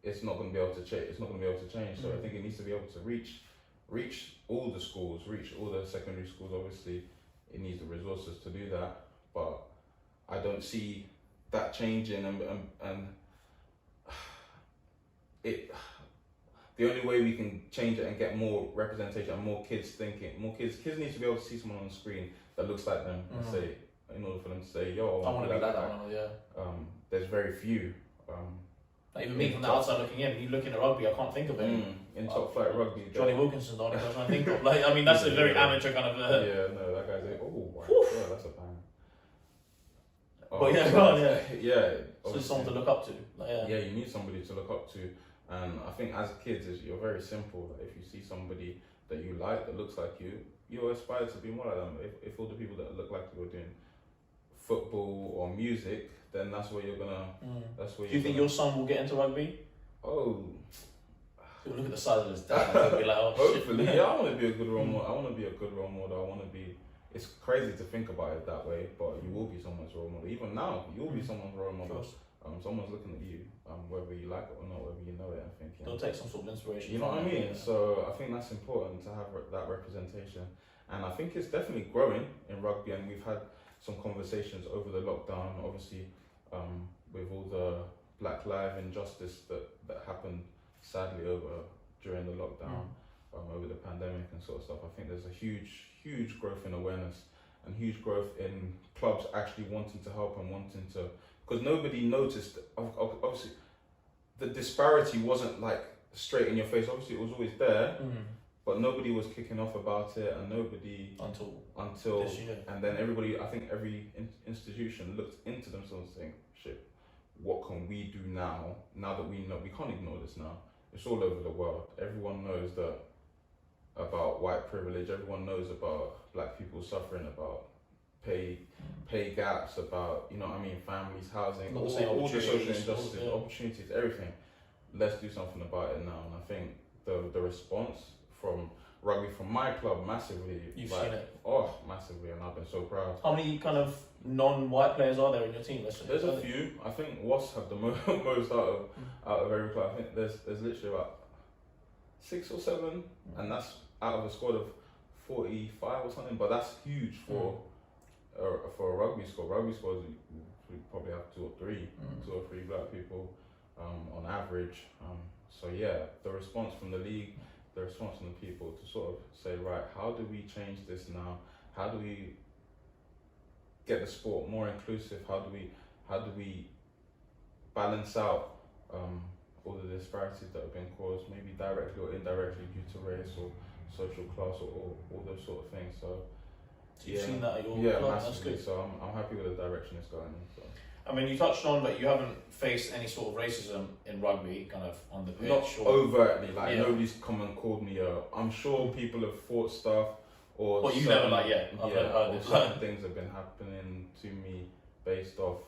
S1: it's not going to be able to change. It's not going to be able to change. So I think it needs to be able to reach all the schools, reach all the secondary schools. Obviously, it needs the resources to do that, but I don't see that changing, and the only way we can change it and get more representation and more kids need to be able to see someone on the screen that looks like them and say, in order for them to say, yo,
S2: I want to be like that.
S1: There's very few.
S2: Like even me from the outside looking in, you look in at rugby, I can't think of any.
S1: In top flight rugby,
S2: Johnny Wilkinson's the only person I think of. Like, I mean, that's a very amateur kind of.
S1: Yeah, no, that guy's like, yeah, that's a bang.
S2: But yeah, go on, yeah.
S1: Yeah.
S2: So someone to look up to. Like,
S1: yeah, you need somebody to look up to, and I think as kids, you're very simple. Like, if you see somebody that you like that looks like you aspire to be more like them. If all the people that look like you are doing football or music, then that's where you're gonna. That's where.
S2: Do you think your son will get into rugby?
S1: Oh.
S2: He'll look at the size of his dad and be like, oh,
S1: hopefully,
S2: shit.
S1: Yeah, I want to be a good role model. I want to be a good role model. I want to be. It's crazy to think about it that way, but you will be someone's role model. Even now, you'll be someone's role model. Someone's looking at you, whether you like it or not, whether you know it. I think
S2: they'll take some sort of inspiration.
S1: You know what I mean? Yeah. So I think that's important to have that representation, and I think it's definitely growing in rugby. And we've had some conversations over the lockdown, obviously, with all the Black Lives injustice that happened sadly during the lockdown, over the pandemic and sort of stuff. I think there's a huge growth in awareness and huge growth in clubs actually wanting to help and wanting to, because nobody noticed. Obviously, the disparity wasn't like straight in your face. Obviously, it was always there, but nobody was kicking off about it, and nobody until
S2: this year.
S1: And then everybody, I think every institution looked into themselves saying, shit, what can we do now that we know we can't ignore this now? It's all over the world. Everyone knows that about white privilege. Everyone knows about black people suffering, about pay gaps, about, you know what I mean, families, housing, all the social injustices, opportunities, everything. Let's do something about it now. And I think the response from rugby, from my club, massively.
S2: You've seen it?
S1: Oh, massively, and I've been so proud.
S2: How many kind of non-white players are there in your team?
S1: There's a few. I think Wasps have the most out of every club. I think there's literally about 6 or 7, and that's out of a squad of 45 or something. But that's huge for a rugby squad. Rugby squads we probably have 2 or 3 black people on average. So yeah, the response from the league, the response from the people to sort of say, right, how do we change this now? How do we get the sport more inclusive? How do we balance out all the disparities that have been caused, maybe directly or indirectly due to race or social class or all those sort of things. So
S2: you've seen that at your
S1: massively.
S2: club. That's good.
S1: So I'm happy with the direction it's going in. So.
S2: I mean, you touched on that you haven't faced any sort of racism in rugby, kind of on the pitch.
S1: Not overtly, like nobody's come and called me I'm sure people have thought stuff or.
S2: But you've never heard this.
S1: Certain things have been happening to me based off.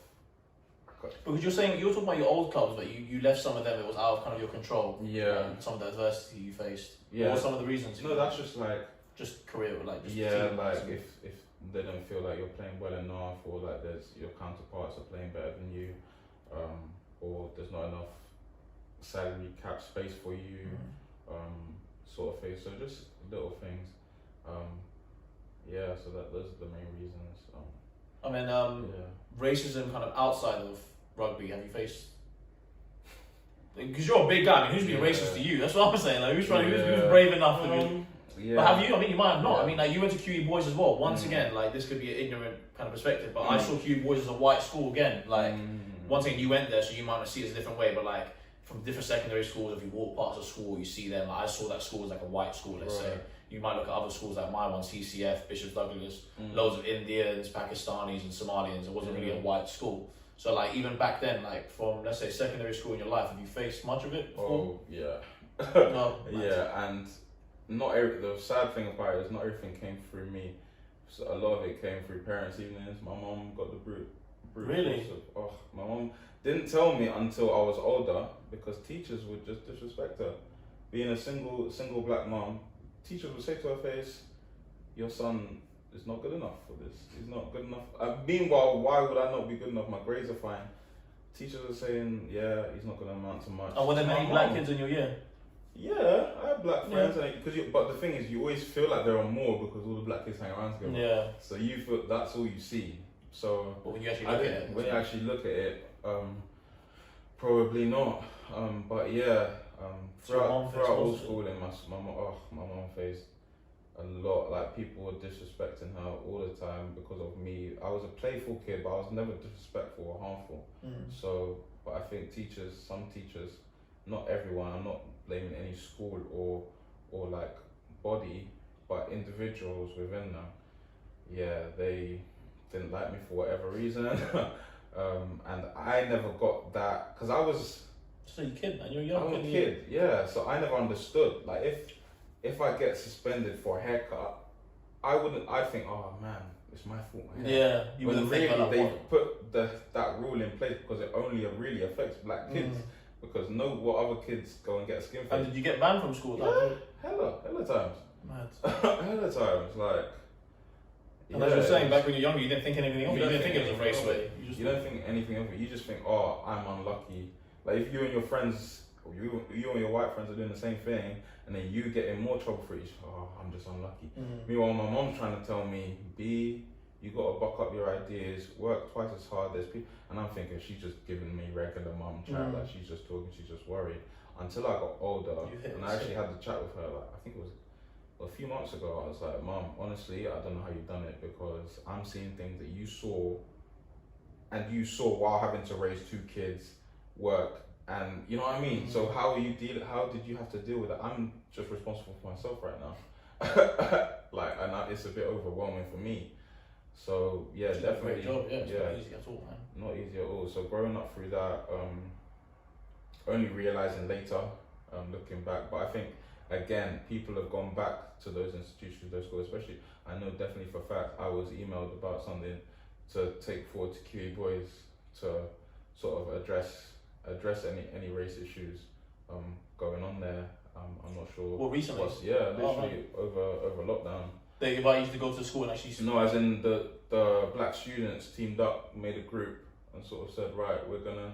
S2: Because you're talking about your old clubs, but you left some of them. It was out of kind of your control.
S1: Yeah.
S2: Some of the adversity you faced.
S1: Yeah.
S2: What were some of the reasons?
S1: No, that's just like.
S2: Just career, like. Just
S1: like if they don't feel like you're playing well enough, or like there's your counterparts are playing better than you, or there's not enough salary cap space for you, sort of thing. So just little things. So those are the main reasons.
S2: I mean, racism kind of outside of rugby, have you faced? Because you're a big guy. I mean, who's been racist to you? That's what I'm saying. Like, who's brave enough to be? But have you? I mean, you might have not. I mean, like you went to QE Boys as well. Once again, like this could be an ignorant kind of perspective, but I saw QE Boys as a white school again. Like once again, you went there, so you might not see it as a different way. But like from different secondary schools, if you walk past a school, you see them. Like I saw that school as like a white school. Let's say you might look at other schools like my one, CCF, Bishop Douglas, loads of Indians, Pakistanis, and Somalians. It wasn't really a white school. So like even back then, like from let's say secondary school in your life, have you faced much of it before?
S1: Oh yeah.
S2: No,
S1: and the sad thing about it is not everything came through me. So a lot of it came through parents' evenings. My mum got the brute
S2: really?
S1: My mum didn't tell me until I was older because teachers would just disrespect her. Being a single black mum, teachers would say to her face, "Your son is not good enough for this. He's not good enough." Meanwhile, why would I not be good enough? My grades are fine. Teachers are saying, "Yeah, he's not going to amount to much."
S2: And were there many black kids in your year?
S1: Yeah, I have black friends, but the thing is, you always feel like there are more because all the black kids hang around together.
S2: Yeah.
S1: So you feel that's all you see. So
S2: but when you actually look at it,
S1: probably not. But yeah, throughout all schooling, my mom faced a lot. Like people were disrespecting her all the time because of me. I was a playful kid, but I was never disrespectful or harmful. So, but I think some teachers, not everyone. I'm not blaming any school or like body, but individuals within them. Yeah, they didn't like me for whatever reason, and I never got that because I was.
S2: So you're a kid, man. You're a young kid.
S1: I'm a kid, yeah. So I never understood. Like if I get suspended for a haircut, I'd think, oh man, it's my fault.
S2: Yeah, you
S1: when
S2: wouldn't
S1: really
S2: think
S1: they put that rule in place because it only really affects black kids. Because what other kids go and get a skin face.
S2: And did you get banned from school?
S1: Yeah, hella times.
S2: Mad.
S1: Hella times, like.
S2: And as you were saying, back when you were younger, you didn't think anything of it. You didn't think it was a raceway.
S1: You don't think anything of it. You just think, oh, I'm unlucky. Like if you and your friends, or you and your white friends are doing the same thing, and then you get in more trouble for it. Oh, I'm just unlucky. Meanwhile, my mom's trying to tell me, B, you got to buck up your ideas, work twice as hard. There's people, and I'm thinking she's just giving me regular mum chat, like she's just talking, she's just worried. Until I got older, and I actually had the chat with her. Like I think it was a few months ago. I was like, Mum, honestly, I don't know how you've done it because I'm seeing things that you saw, and you saw while having to raise 2 kids, work, and you know what I mean. So how did you have to deal with it? I'm just responsible for myself right now. And it's a bit overwhelming for me. So yeah, definitely.
S2: Great job. Yeah, it's not easy at all, man.
S1: Not easy at all. So growing up through that, only realizing later, looking back. But I think again, people have gone back to those institutions, those schools. Especially, I know definitely for a fact, I was emailed about something to take forward to QE Boys to sort of address any race issues going on there. I'm not sure.
S2: Well, recently.
S1: Literally over lockdown.
S2: They invite you to go to the school and actually.
S1: No, as in the black students teamed up, made a group, and sort of said, right, we're gonna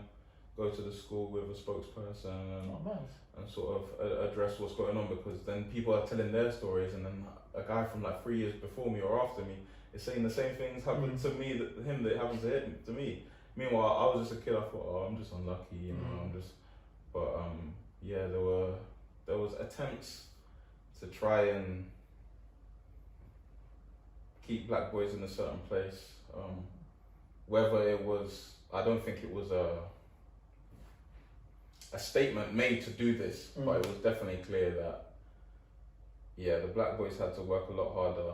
S1: go to the school with a spokesperson
S2: man.
S1: and sort of address what's going on, because then people are telling their stories, and then a guy from like 3 years before me or after me is saying the same things happened to me that happened to me. Meanwhile, I was just a kid. I thought, oh, I'm just unlucky, you know. But yeah, there was attempts to try and keep black boys in a certain place. Whether it was, I don't think it was a statement made to do this, but it was definitely clear that, yeah, the black boys had to work a lot harder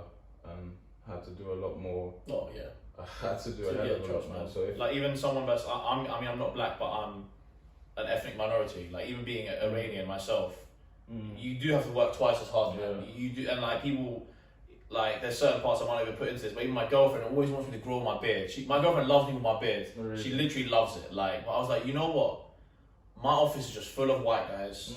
S1: and had to do a lot more.
S2: Oh yeah.
S1: I had to do a hell of a lot more. So
S2: like even someone that's, I mean, I'm not black, but I'm an ethnic minority. Like even being Iranian myself, you do have to work twice as hard.
S1: Yeah.
S2: Man. You do, and like people, like there's certain parts I might even put into this. But even my girlfriend always wants me to grow my beard. My girlfriend loves me with my beard.
S1: Really?
S2: She literally loves it. Like, but I was like, you know what? My office is just full of white guys.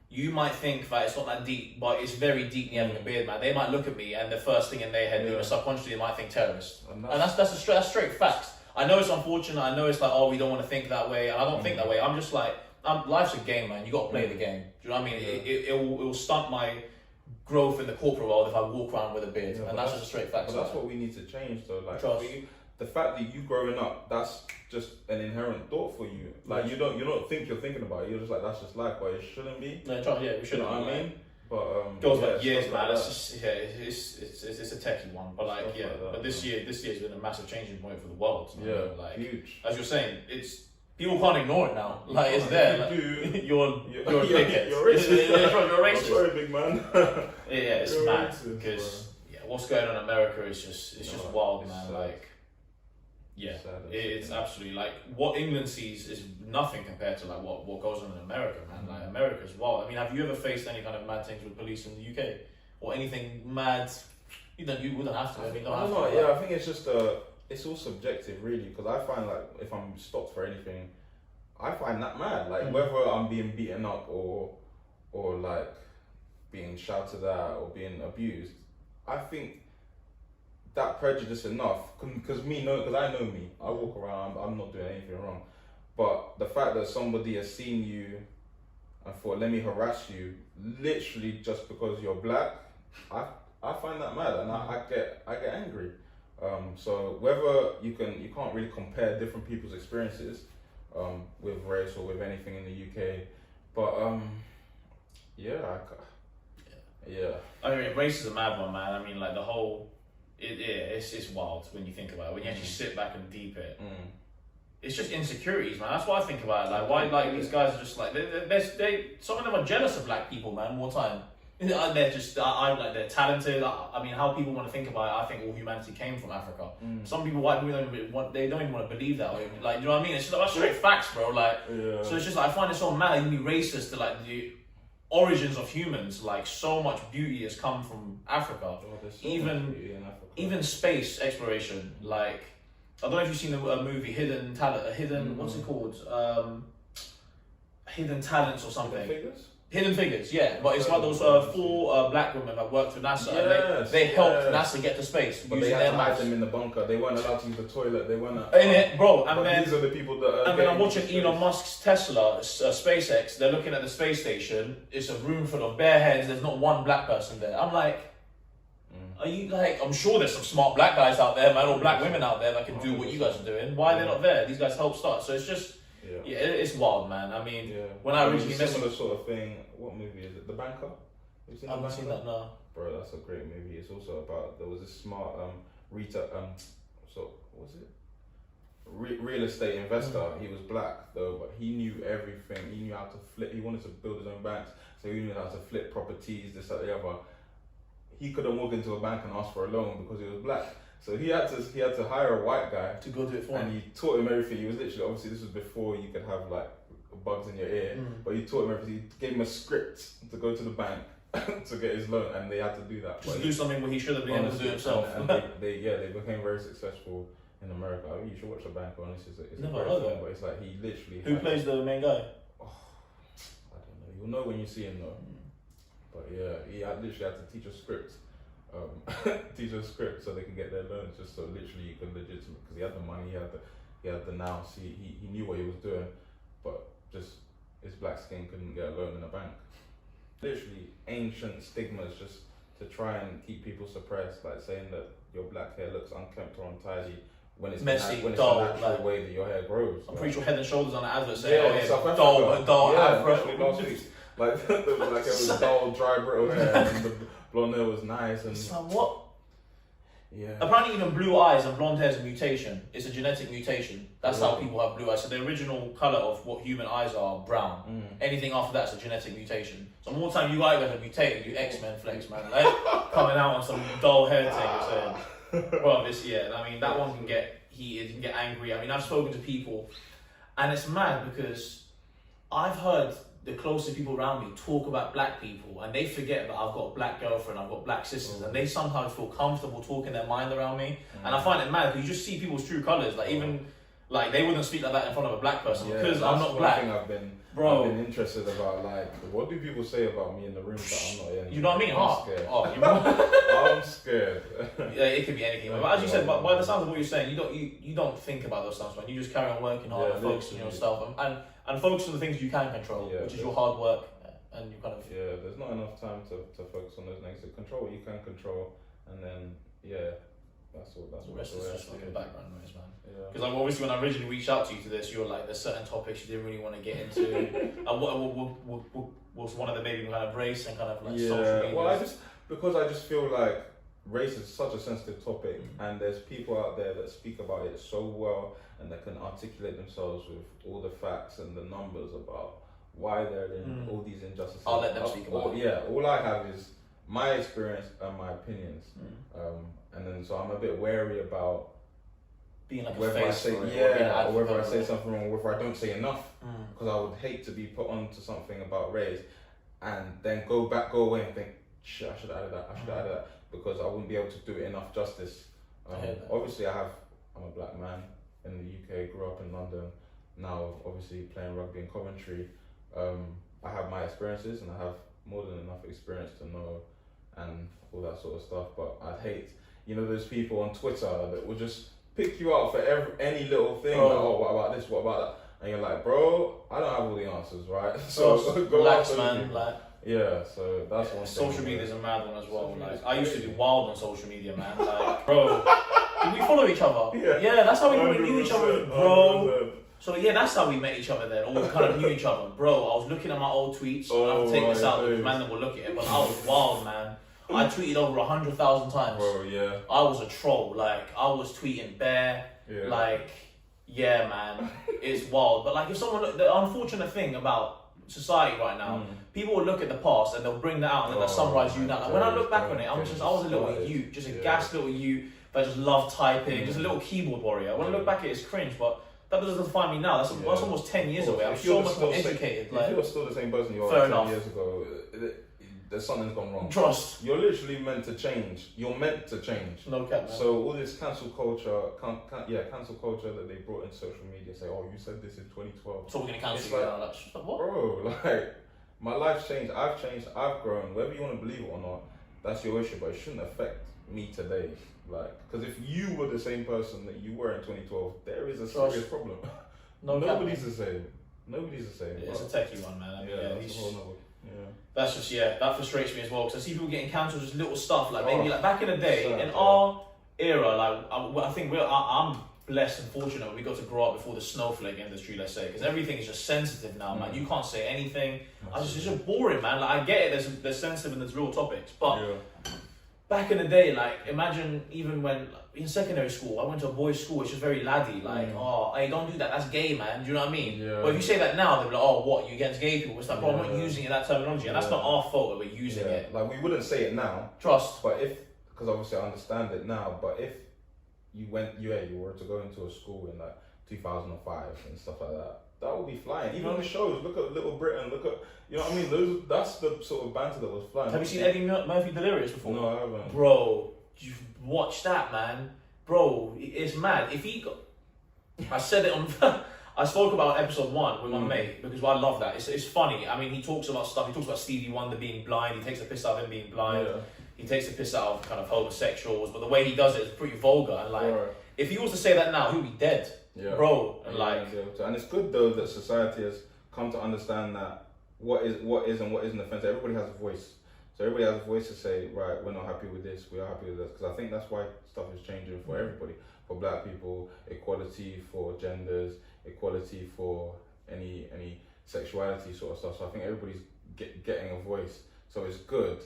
S2: You might think that it's not that deep, but it's very deep in having a beard, man. They might look at me and the first thing in their head, even subconsciously, they might think terrorist. And that's straight facts. I know it's unfortunate. I know it's like, oh, we don't want to think that way. And I don't think that way. I'm just like, life's a game, man. You got to play the game. Do you know what I mean? It will stunt my growth in the corporate world if I walk around with a beard. And that's just a straight fact.
S1: But that's what we need to change, though. Like,
S2: Trust.
S1: The fact that you growing up, that's just an inherent thought for you. Like you don't think you're thinking about it. You're just like, that's just life, but it shouldn't be.
S2: No, trust, yeah, we shouldn't.
S1: You know what I mean? But
S2: goes
S1: yeah,
S2: like years, man.
S1: Like
S2: That's just, yeah, it's a techie one, but like yeah.
S1: Like that,
S2: but this year's been a massive changing point for the world.
S1: Yeah,
S2: like
S1: huge.
S2: as you're saying, it's people can't ignore it now. Like it's there. Like, you're a dickhead.
S1: You're racist.
S2: You're racist.
S1: I'm sorry, big man.
S2: Yeah, it's
S1: You're
S2: mad
S1: racist,
S2: because what's going on in America is just wild, man.
S1: sad.
S2: Like. Yeah,
S1: Sad,
S2: it's absolutely like what England sees is nothing compared to like what goes on in America, man. Like America's wild. I mean, have you ever faced any kind of mad things with police in the UK or anything mad? You wouldn't have to. I mean,
S1: I don't know. Yeah, I think it's just it's all subjective, really. Because I find like if I'm stopped for anything, I find that mad. Like whether I'm being beaten up or like being shouted at or being abused, I think that prejudice enough, because I know me, I walk around, I'm not doing anything wrong, but the fact that somebody has seen you and thought, let me harass you, literally just because you're black, I find that mad, and I get angry. So whether you can't really compare different people's experiences with race or with anything in the UK, but yeah.
S2: I mean, race is a mad one, man. I mean, like the whole. It's wild when you think about it. When you actually sit back and deep it, it's just insecurities, man. That's what I think about it. Like why, like these guys are just like they some of them are jealous of black people, man. More time, they're just I'm like they're talented. I mean, how people want to think about it. I think all humanity came from Africa. Some people, white people, don't even want to believe that. Like, you know what I mean? It's just like, that's straight facts, bro. Like, so it's just like I find it so mad. You can be racist to like the origins of humans. Like so much beauty has come from Africa. Even space exploration. Like I don't know if you've seen a movie Hidden what's it called? Hidden Talents or something. Hidden Figures, yeah. But it's like those 4 black women that worked for NASA.
S1: Yes,
S2: and they helped NASA get to space.
S1: But they had to hide them in the bunker. They weren't allowed to use the toilet. They weren't.
S2: Bro, and then
S1: these are the people that.
S2: And then I'm watching Elon Musk's Tesla, SpaceX. They're looking at the space station. It's a room full of bare heads. There's not one black person there. I'm like, are you like? I'm sure there's some smart black guys out there, man, or black women out there that can do what you guys are doing. Why are they not there? These guys helped start. So it's just. Yeah, it's wild, man. I mean, when I originally met
S1: similar sort of thing. What movie is it? The Banker.
S2: I haven't seen that, no.
S1: Bro, that's a great movie. It's also about there was this smart real estate investor. He was black though, but he knew everything. He knew how to flip. He wanted to build his own banks, so he knew how to flip properties, this, that, the other. He couldn't walk into a bank and ask for a loan because he was black. So he had to hire a white guy
S2: to go do it for him.
S1: And he taught him everything. He was literally, obviously this was before you could have like bugs in your ear, but he taught him everything. He gave him a script to go to the bank to get his loan, and they had to do that.
S2: Just to do something where he should have been able to do himself.
S1: And they became very successful in America. I mean, you should watch The Banker. Honestly, it's a great film, but it's like he literally.
S2: Who plays the main guy?
S1: Oh, I don't know. You'll know when you see him though. But yeah, he literally had to teach a script. So they can get their loans, just so literally you can legitimate, because he had the money, he had the nous, he knew what he was doing. But black skin couldn't get a loan in a bank. Literally ancient stigmas just to try and keep people suppressed, like saying that your black hair looks unkempt or untidy when it's
S2: messy,
S1: when
S2: dull,
S1: it's the natural
S2: like,
S1: way that your hair grows.
S2: I'm pretty sure Head and Shoulders on the advert say,
S1: dull,
S2: afro.
S1: last week. Like, it was dull, dry, brittle hair, and the blonde hair was nice. And
S2: it's like, what?
S1: Yeah.
S2: Apparently, even blue eyes and blonde hair is a mutation. It's a genetic mutation. That's how people have blue eyes. So the original colour of what human eyes are brown. Anything after that's a genetic mutation. So more time you guys have mutated, you X-Men flex, man. Like, coming out on some dull hair thing. So, well, this, I mean, that one can get heated, can get angry. I mean, I've spoken to people, and it's mad because I've heard the closest people around me talk about black people, and they forget that I've got a black girlfriend, I've got black sisters, and they sometimes feel comfortable talking their mind around me. And I find it mad because you just see people's true colours. Like, even like they wouldn't speak like that in front of a black person because I'm not black.
S1: I've been interested about, like, what do people say about me in the room that I'm not in?
S2: You know what I mean?
S1: I'm scared. I'm scared.
S2: Yeah, it could be anything. But as you said, by the sounds of what you're saying, you don't think about those stuff, man. You just carry on working hard and focus on yourself and focus on the things you can control, which is your hard work and you kind of.
S1: Yeah, there's not enough time to focus on those negative. Control what you can control, and then that's what.
S2: The rest is just like the background noise, man. Because
S1: Yeah.
S2: like obviously when I originally reached out to you to this, you were like, there's certain topics you didn't really want to get into. And what was one of the maybe kind of race and kind of like social media?
S1: Well, I just feel like race is such a sensitive topic, and there's people out there that speak about it so well and that can articulate themselves with all the facts and the numbers about why they're in all these injustices.
S2: I'll let them speak about it.
S1: Yeah, all I have is my experience and my opinions, and then so I'm a bit wary about
S2: being like
S1: whether
S2: a
S1: I
S2: face
S1: say
S2: for it,
S1: or whether I say something wrong, or whether I don't say enough, because I would hate to be put onto something about race and then go away and think, shit, I should have added that, because I wouldn't be able to do it enough justice. Obviously, I'm a black man in the UK, grew up in London, now obviously playing rugby in Coventry. I have my experiences and I have more than enough experience to know and all that sort of stuff, but I'd hate, those people on Twitter that will just pick you out for any little thing. Like, oh, what about this? What about that? And you're like, bro, I don't have all the answers, right? So go
S2: relax,
S1: out,
S2: man. Like,
S1: yeah, so that's one thing.
S2: Social media is a mad one as well. Like, I used to be wild on social media, man. Like, bro, did we follow each other? Yeah, that's how we really knew each other, bro. So yeah, that's how we met each other then, or we kind of knew each other. Bro, I was looking at my old tweets, and I'll take this out, because man that will look at it, but I was wild, man. I tweeted over 100,000 times.
S1: Bro, yeah.
S2: I was a troll, like, I was tweeting bare, like, yeah, man, it's wild. But like, if someone, the unfortunate thing about society right now, people will look at the past and they'll bring that out and then they'll summarize you now. Like, when I look back on it, I was a little youth, just a gas little youth that just loved typing, just a little keyboard warrior. When I look back at it, it's cringe, but that doesn't define me now. That's almost 10 years away. I'm so much more educated.
S1: If you're still the same person you were 10 years ago, there's something's gone wrong.
S2: Trust.
S1: You're literally meant to change. You're meant to change.
S2: No cap, man.
S1: So all this cancel culture, cancel culture that they brought in social media, say, oh, you said this in 2012.
S2: So we're gonna cancel you now. Like, what?
S1: Bro, like, my life's changed, I've grown. Whether you want to believe it or not, that's your issue, but it shouldn't affect me today. Like, because if you were the same person that you were in 2012, there is a serious problem. Nobody's the same. Nobody's the same.
S2: Yeah, it's a techie one, man. I mean,
S1: that's a whole nother.
S2: That's just that frustrates me as well, because I see people getting cancelled just little stuff, like maybe like back in the day, in our era, like I think I'm blessed and fortunate we got to grow up before the snowflake industry, let's say, because everything is just sensitive now, man. You can't say anything. It's just boring, man. Like, I get it, there's sensitive and there's real topics, but back in the day, like, imagine even when in secondary school, I went to a boys' school, it's just very laddie, like, oh, hey, don't do that, that's gay, man. Do you know what I mean? But if you say that now, they'll be like, oh, what, you against gay people? It's like, bro, I'm not using that terminology, and that's not our fault that we're using it.
S1: Like, we wouldn't say it now.
S2: Trust.
S1: But because obviously I understand it now, but if you were to go into a school in like 2005 and stuff like that, that would be flying. Even on the shows, look at Little Britain, look at, you know what I mean? That's the sort of banter that was flying.
S2: Have you seen Eddie Murphy Delirious before?
S1: No, I haven't.
S2: Bro, you watch that, man. Bro, it's mad. If he got... I said it on... I spoke about episode 1 with my mate, because I love that. It's funny. I mean, he talks about stuff. He talks about Stevie Wonder being blind. He takes the piss out of him being blind. He takes the piss out of kind of homosexuals. But the way he does it is pretty vulgar. And like, if he was to say that now, he'll be dead. Bro. And like...
S1: And it's good, though, that society has come to understand that what is and what isn't offensive. Everybody has a voice. So everybody has a voice to say, right, we're not happy with this, we are happy with this. Because I think that's why stuff is changing for everybody. For black people, equality for genders, equality for any sexuality sort of stuff. So I think everybody's getting a voice. So it's good.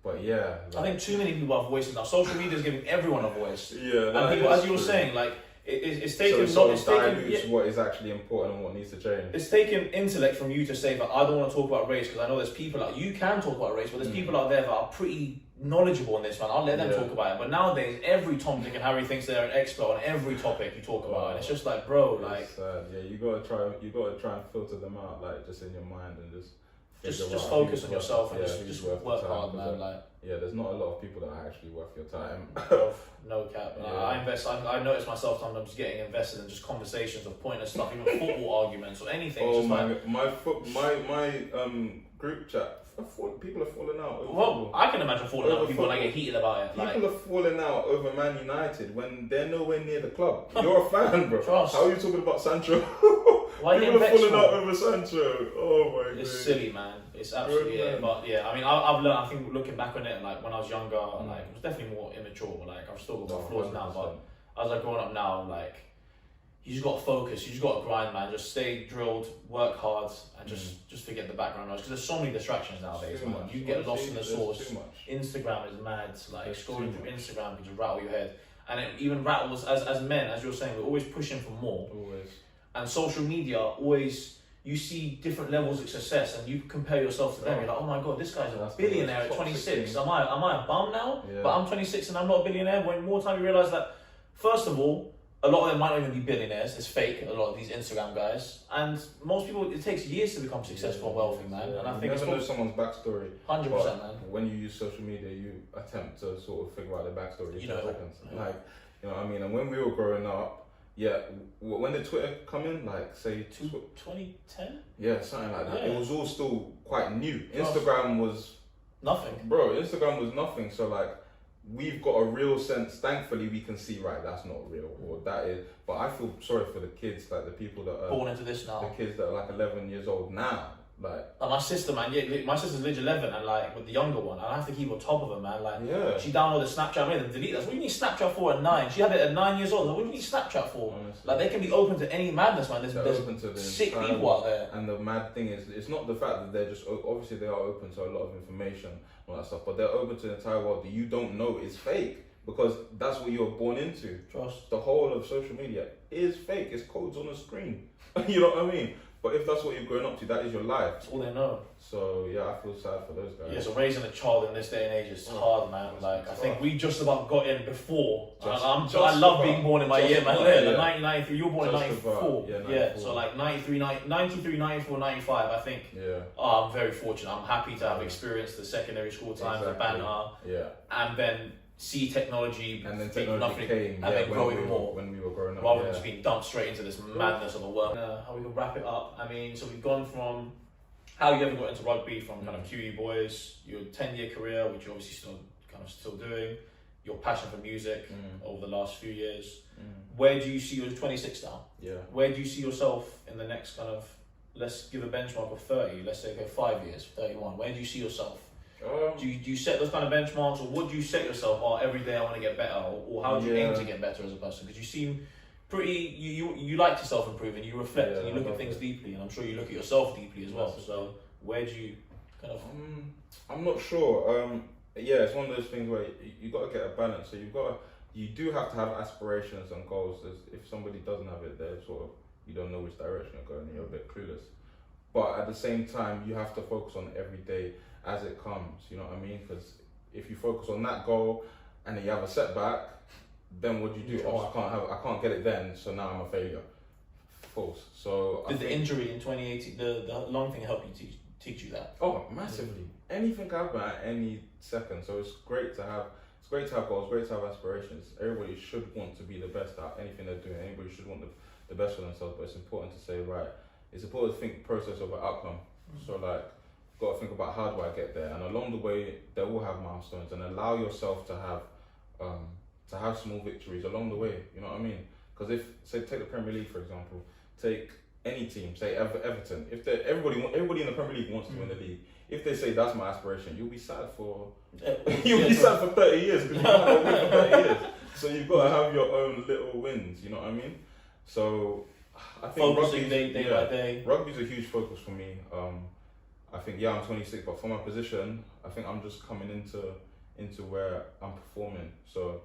S1: But yeah.
S2: I think too many people have voices now. Social media is giving everyone a voice.
S1: Yeah.
S2: And people, as you were saying, like, it's taken...
S1: So it dilutes what is actually important and what needs to change.
S2: It's taken intellect from you to say that I don't want to talk about race, because I know there's people out... You can talk about race, but there's people out there that are pretty knowledgeable on this, man. I'll let them talk about it. But nowadays, every Tom, Dick and Harry thinks they're an expert on every topic you talk about. And it's just like, bro, like...
S1: Yeah, you gotta try and filter them out, like, just in your mind and just
S2: focus on yourself and just work hard, man. Like,
S1: yeah, there's not a lot of people that are actually worth your time.
S2: No cap.
S1: Yeah.
S2: I notice myself sometimes getting invested in just conversations of pointless stuff, even football arguments or anything.
S1: Oh
S2: just
S1: my group chat. People are falling out. Over
S2: well, I can imagine falling out with people and I get heated about it.
S1: People are falling out over Man United when they're nowhere near the club. You're a fan, bro.
S2: Trust.
S1: How are you talking about Sancho?
S2: Why
S1: people are falling out over Sancho. Oh my god.
S2: It's silly, man. It's absolutely But yeah, I mean, I've learned. I think looking back on it, like when I was younger, like it was definitely more immature. Like I've still got my flaws now, but as I growing up now, like you just got to focus. You just got to grind, man. Just stay drilled, work hard, and just forget the background noise. Because there's so many distractions nowadays, man. You get lost in the source. Instagram is mad. Like scrolling through Instagram can just rattle your head, and it even rattles as men, as you're saying. We're always pushing for more.
S1: Always. And
S2: social media always. You see different levels of success, and you compare yourself to them. You're like, oh my god, this guy's a billionaire at 26. Am I a bum now? Yeah. But I'm 26 and I'm not a billionaire. When more time you realise that, first of all, a lot of them might not even be billionaires. It's fake. A lot of these Instagram guys, and most people, it takes years to become successful and wealthy, man.
S1: Yeah.
S2: And I
S1: you
S2: think
S1: never know someone's backstory.
S2: 100%, man.
S1: When you use social media, you attempt to sort of figure out their backstory.
S2: You know,
S1: seconds. Like, you know what I mean. And when we were growing up. Yeah, when did Twitter come in? Like, say...
S2: 2010?
S1: Yeah, something like that.
S2: Yeah.
S1: It was all still quite new. Instagram was...
S2: Nothing.
S1: Bro, Instagram was nothing. So, like, we've got a real sense... Thankfully, we can see, right, that's not real. Or that is... But I feel sorry for the kids, like, the people that are...
S2: Born into this now.
S1: The kids that are, like, 11 years old now. Like
S2: my sister, man, my sister's age 11, and like with the younger one, I have to keep on top of her, man. Like, she downloaded Snapchat, I made them delete that. What do you need Snapchat for at 9? She had it at 9 years old. What do you need Snapchat for?
S1: Honestly.
S2: Like, they can be open to any madness, man. There's
S1: open to
S2: sick people out there.
S1: And the mad thing is, it's not the fact that they're just obviously they are open to a lot of information, all that stuff, but they're open to the entire world that you don't know is fake. Because that's what you're born into.
S2: Trust.
S1: The whole of social media is fake. It's codes on a screen. You know what I mean? But if that's what you're growing up to, that is your life.
S2: That's all they know.
S1: So yeah, I feel sad for those guys.
S2: Yeah, so raising a child in this day and age is hard, man. Like, I think we just about got in before. I love being born in my year, man. Like 1993, you were born in 94. Yeah, so like 93, 94, 95, I think.
S1: Yeah.
S2: Oh, I'm very fortunate. I'm happy to have experienced the secondary school times, the banter.
S1: Yeah.
S2: And then see technology,
S1: and then technology came,
S2: and then grow even more
S1: when we were growing up,
S2: rather than just being dumped straight into this madness of a world. How we can wrap it up? I mean, so we've gone from how you ever got into rugby, from kind of QE boys, your 10-year career, which you're obviously still doing, your passion for music over the last few years. Where do you see you're 26 now?
S1: Yeah.
S2: Where do you see yourself in the next kind of, let's give a benchmark of 30, let's say go 5 years, 31. Where do you see yourself? Do you set those kind of benchmarks, or what do you set yourself? Oh, every day I want to get better, or how do you aim to get better as a person? Because you seem pretty, you like to self-improve, and you reflect, and you look at things deeply, and I'm sure you look at yourself deeply as well. So where do you kind of?
S1: I'm not sure. Yeah, it's one of those things where you got to get a balance. So you do have to have aspirations and goals. If somebody doesn't have it, they're sort of, you don't know which direction you're going, and you're a bit clueless. But at the same time, you have to focus on every day as it comes, you know what I mean? Because if you focus on that goal and then you have a setback, then what do you do? Oh, I can't get it then, so now I'm a failure. False. So
S2: did the injury in 2018, the lung thing, help you teach you that?
S1: Oh, massively. Anything can happen at any second. So it's great to have goals, great to have aspirations. Everybody should want to be the best at anything they're doing. Anybody should want the best for themselves. But it's important to say, right, it's important to think process over outcome. So like, got to think about how do I get there, and along the way they will have milestones, and allow yourself to have small victories along the way. You know what I mean? Because if, say, take the Premier League for example, take any team, say Everton, if everybody in the Premier League wants to win the league. If they say that's my aspiration, you'll be sad for 30 years because you can't win for 30 years. So you've got to have your own little wins. You know what I mean? So I think
S2: focusing day by day.
S1: Rugby's a huge focus for me. I think I'm 26, but for my position, I think I'm just coming into where I'm performing. So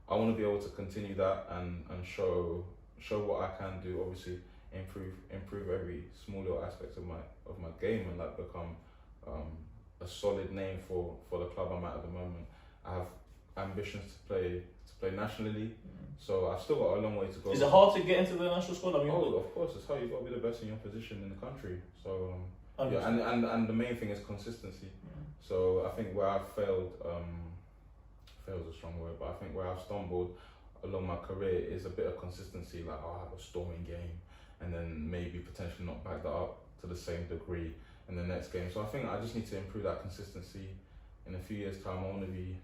S1: I want to be able to continue that and show what I can do. Obviously, improve every small little aspect of my game and like become a solid name for the club I'm at the moment. I have ambitions to play nationally, so I've still got a long way to go.
S2: Is it hard to get into the national squad? I mean,
S1: of course, it's how you've got to be the best in your position in the country. So yeah, and the main thing is consistency. So I think where I've failed is a strong word, but I think where I've stumbled along my career is a bit of consistency. Like I'll have a storming game, and then maybe potentially not back that up to the same degree in the next game. So I think I just need to improve that consistency. In a few years' time, I want to be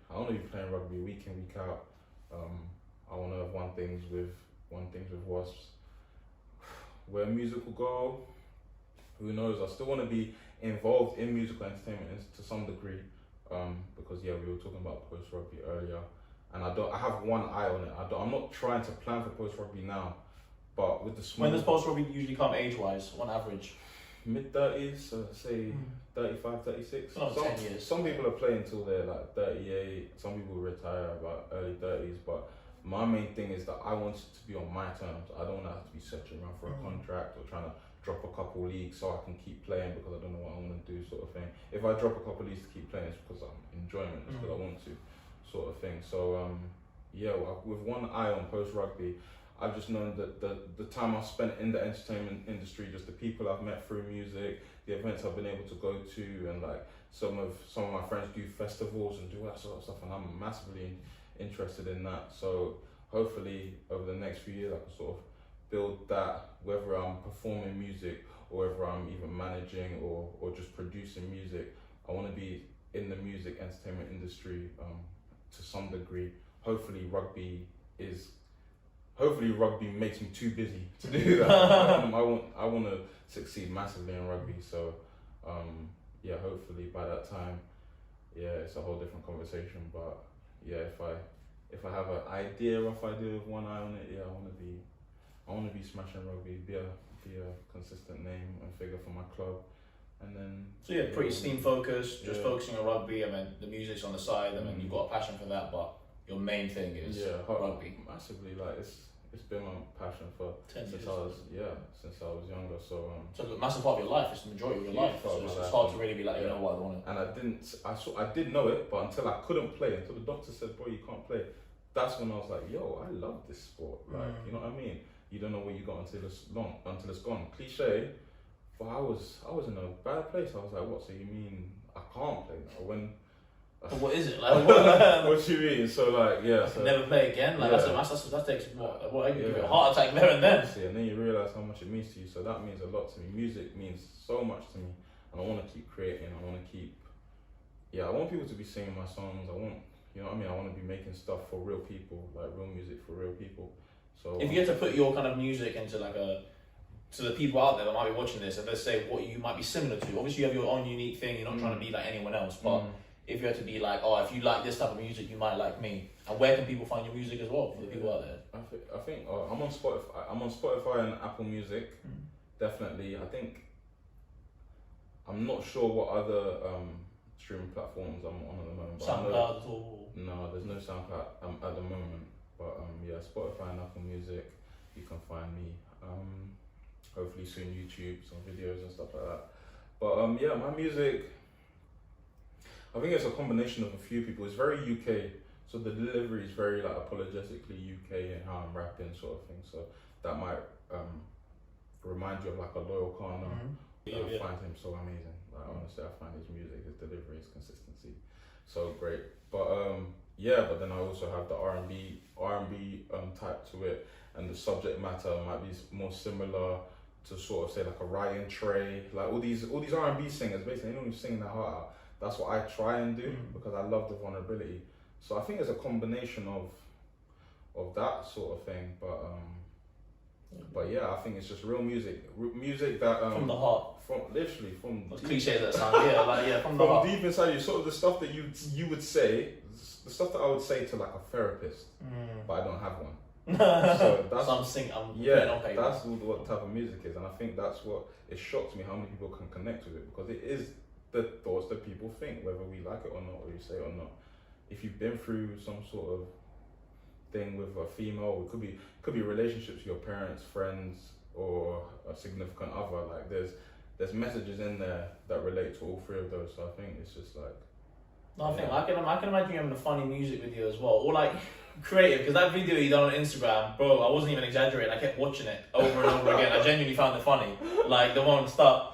S1: playing rugby week in, week out. I want to have won things with Wasps. Where music will go, who knows? I still want to be involved in musical entertainment to some degree, because we were talking about post rugby earlier, and I have one eye on it. I'm not trying to plan for post rugby now, but with the small.
S2: When does post rugby usually come age wise, on average?
S1: Mid-30s, so say 35, 36.
S2: 10 years.
S1: Some people are playing until they're like 38, some people retire about early 30s, but my main thing is that I want it to be on my terms. I don't want to have to be searching around for a contract or trying to drop a couple leagues so I can keep playing because I don't know what I want to do, sort of thing. If I drop a couple leagues to keep playing, it's because I'm enjoying it, it's because I want to, sort of thing. So with one eye on post rugby, I've just known that the time I've spent in the entertainment industry, just the people I've met through music, the events I've been able to go to, and like some of my friends do festivals and do that sort of stuff, and I'm massively interested in that. So hopefully over the next few years I can sort of build that, whether I'm performing music or whether I'm even managing or just producing music. I want to be in the music entertainment industry to some degree. Hopefully rugby makes me too busy to do that. I want to succeed massively in rugby. So hopefully by that time, it's a whole different conversation. But if I have an rough idea with one eye on it, I want to be smashing rugby, be a consistent name and figure for my club, and then.
S2: So pretty team focused, just focusing on rugby. I mean, the music's on the side. I mean, you've got a passion for that, but your main thing is rugby.
S1: Massively, like it's been my passion since I was younger. So
S2: a massive part of your life. It's the majority of your life. So it's hard to really be like, you know what I want.
S1: And I did know it, but until I couldn't play, until the doctor said, "Boy, you can't play," that's when I was like, "Yo, I love this sport." Like, you know what I mean? You don't know what you got until it's gone. Cliche, but I was in a bad place. I was like, "What? So you mean I can't play now?" When
S2: But what is it like?
S1: What you mean? So like, so
S2: never play again. Like that takes what I can give you a heart attack there and then.
S1: And then you realise how much it means to you. So that means a lot to me. Music means so much to me, and I want to keep creating. I want to keep. I want people to be singing my songs. I want, you know what I mean. I want to be making stuff for real people, like real music for real people. So
S2: if you had to put your kind of music into to the people out there that might be watching this, and let's say what you might be similar to. Obviously, you have your own unique thing. You're not trying to be like anyone else, but. If you had to be like, if you like this type of music, you might like me. And where can people find your music as well for the people out there?
S1: I think I'm on Spotify. I'm on Spotify and Apple Music, definitely. I think I'm not sure what other streaming platforms I'm on at the moment.
S2: SoundCloud at all?
S1: No, there's no SoundCloud at the moment. But Spotify and Apple Music, you can find me. Hopefully soon YouTube, some videos and stuff like that. But my music. I think it's a combination of a few people. It's very UK, so the delivery is very like apologetically UK and how I'm rapping, sort of thing. So that might remind you of like a Loyal Kana. I find him so amazing. Like honestly, I find his music, his delivery, his consistency, so great. But but then I also have the R&B type to it, and the subject matter might be more similar to sort of say like a Ryan Trey, like all these R&B singers. Basically, they don't even sing their heart out. That's what I try and do because I love the vulnerability. So I think it's a combination of that sort of thing. But But yeah, I think it's just real music that
S2: from the heart.
S1: from literally from
S2: As cliche as that sounds, from the heart.
S1: deep inside you, sort of the stuff that you would say, the stuff that I would say to like a therapist, but I don't have one. So that's that's what type of music is, and I think that's what it shocks me how many people can connect with it, because it is the thoughts that people think, whether we like it or not, or you say it or not. If you've been through some sort of thing with a female, it could be relationships with your parents, friends, or a significant other. Like there's messages in there that relate to all three of those. So I think it's just like.
S2: No, I can imagine you having a funny music video as well, or like creative, because that video you done on Instagram, bro, I wasn't even exaggerating. I kept watching it over and over again. I genuinely found it funny. Like the one stop.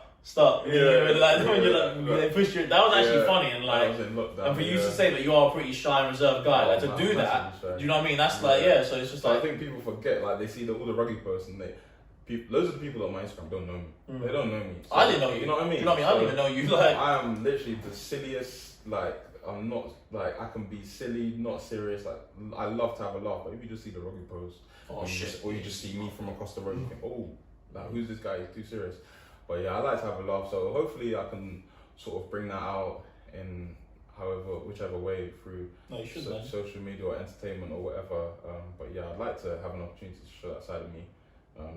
S1: Yeah,
S2: like when you like they push you. That was actually funny, and like, and for you to say that you are a pretty shy and reserved guy, like to do that, do you know what I mean? That's like, so it's just like.
S1: I think people forget, like they see all the rugby posts, and loads of the people on my Instagram don't know me. They don't know me. So,
S2: I didn't know you.
S1: You know what I mean?
S2: You know what I mean? I didn't even know you. Like
S1: I am literally the silliest. Like I'm not like I can be silly, not serious. Like I love to have a laugh, but if you just see the rugby post, or you just see me from across the road, you think, oh, like who's this guy? He's too serious. But yeah, I like to have a laugh, so hopefully I can sort of bring that out in whichever way through social media or entertainment or whatever. But yeah, I'd like to have an opportunity to show that side of me.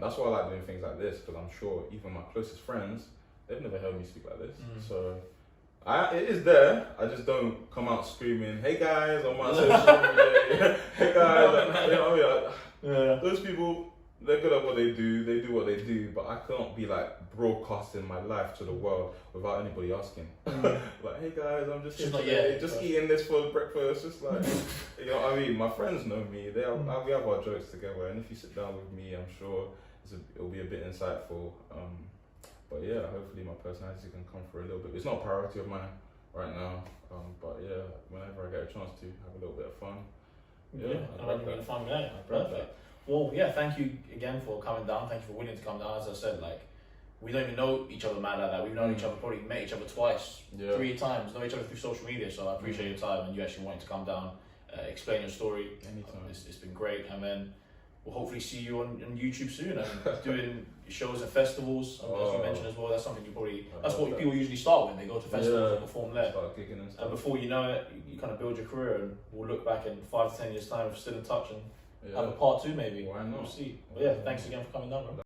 S1: That's why I like doing things like this, because I'm sure even my closest friends, they've never heard me speak like this. So it is there. I just don't come out screaming, "Hey guys!" on my social media. Hey guys, like, you know what I mean? Those people. They're good at what they do what they do, but I can't be like broadcasting my life to the world without anybody asking. Like, hey guys, I'm just here today, eating this for breakfast, just like, you know what I mean? My friends know me, we have our jokes together, and if you sit down with me, I'm sure it'll be a bit insightful. But yeah, hopefully my personality can come through a little bit. It's not a priority of mine right now, but yeah, whenever I get a chance to have a little bit of fun.
S2: I like being a fun guy. Perfect. Well, yeah, thank you again for coming down. Thank you for willing to come down. As I said, like, we don't even know each other mad like that. We've known each other, probably met each other twice, 3 times, know each other through social media. So I appreciate your time and you actually wanting to come down, explain your story. Anytime. It's been great. And then we'll hopefully see you on YouTube soon and doing shows at festivals. As you mentioned as well, that's something that's what people usually start when they go to festivals and perform there.
S1: Start gigging and stuff.
S2: And before you know it, you kind of build your career, and we'll look back in 5 to 10 years' time, if we're still in touch, and have a part 2 maybe.
S1: Why not?
S2: We'll see. But yeah, thanks again for coming down, bro.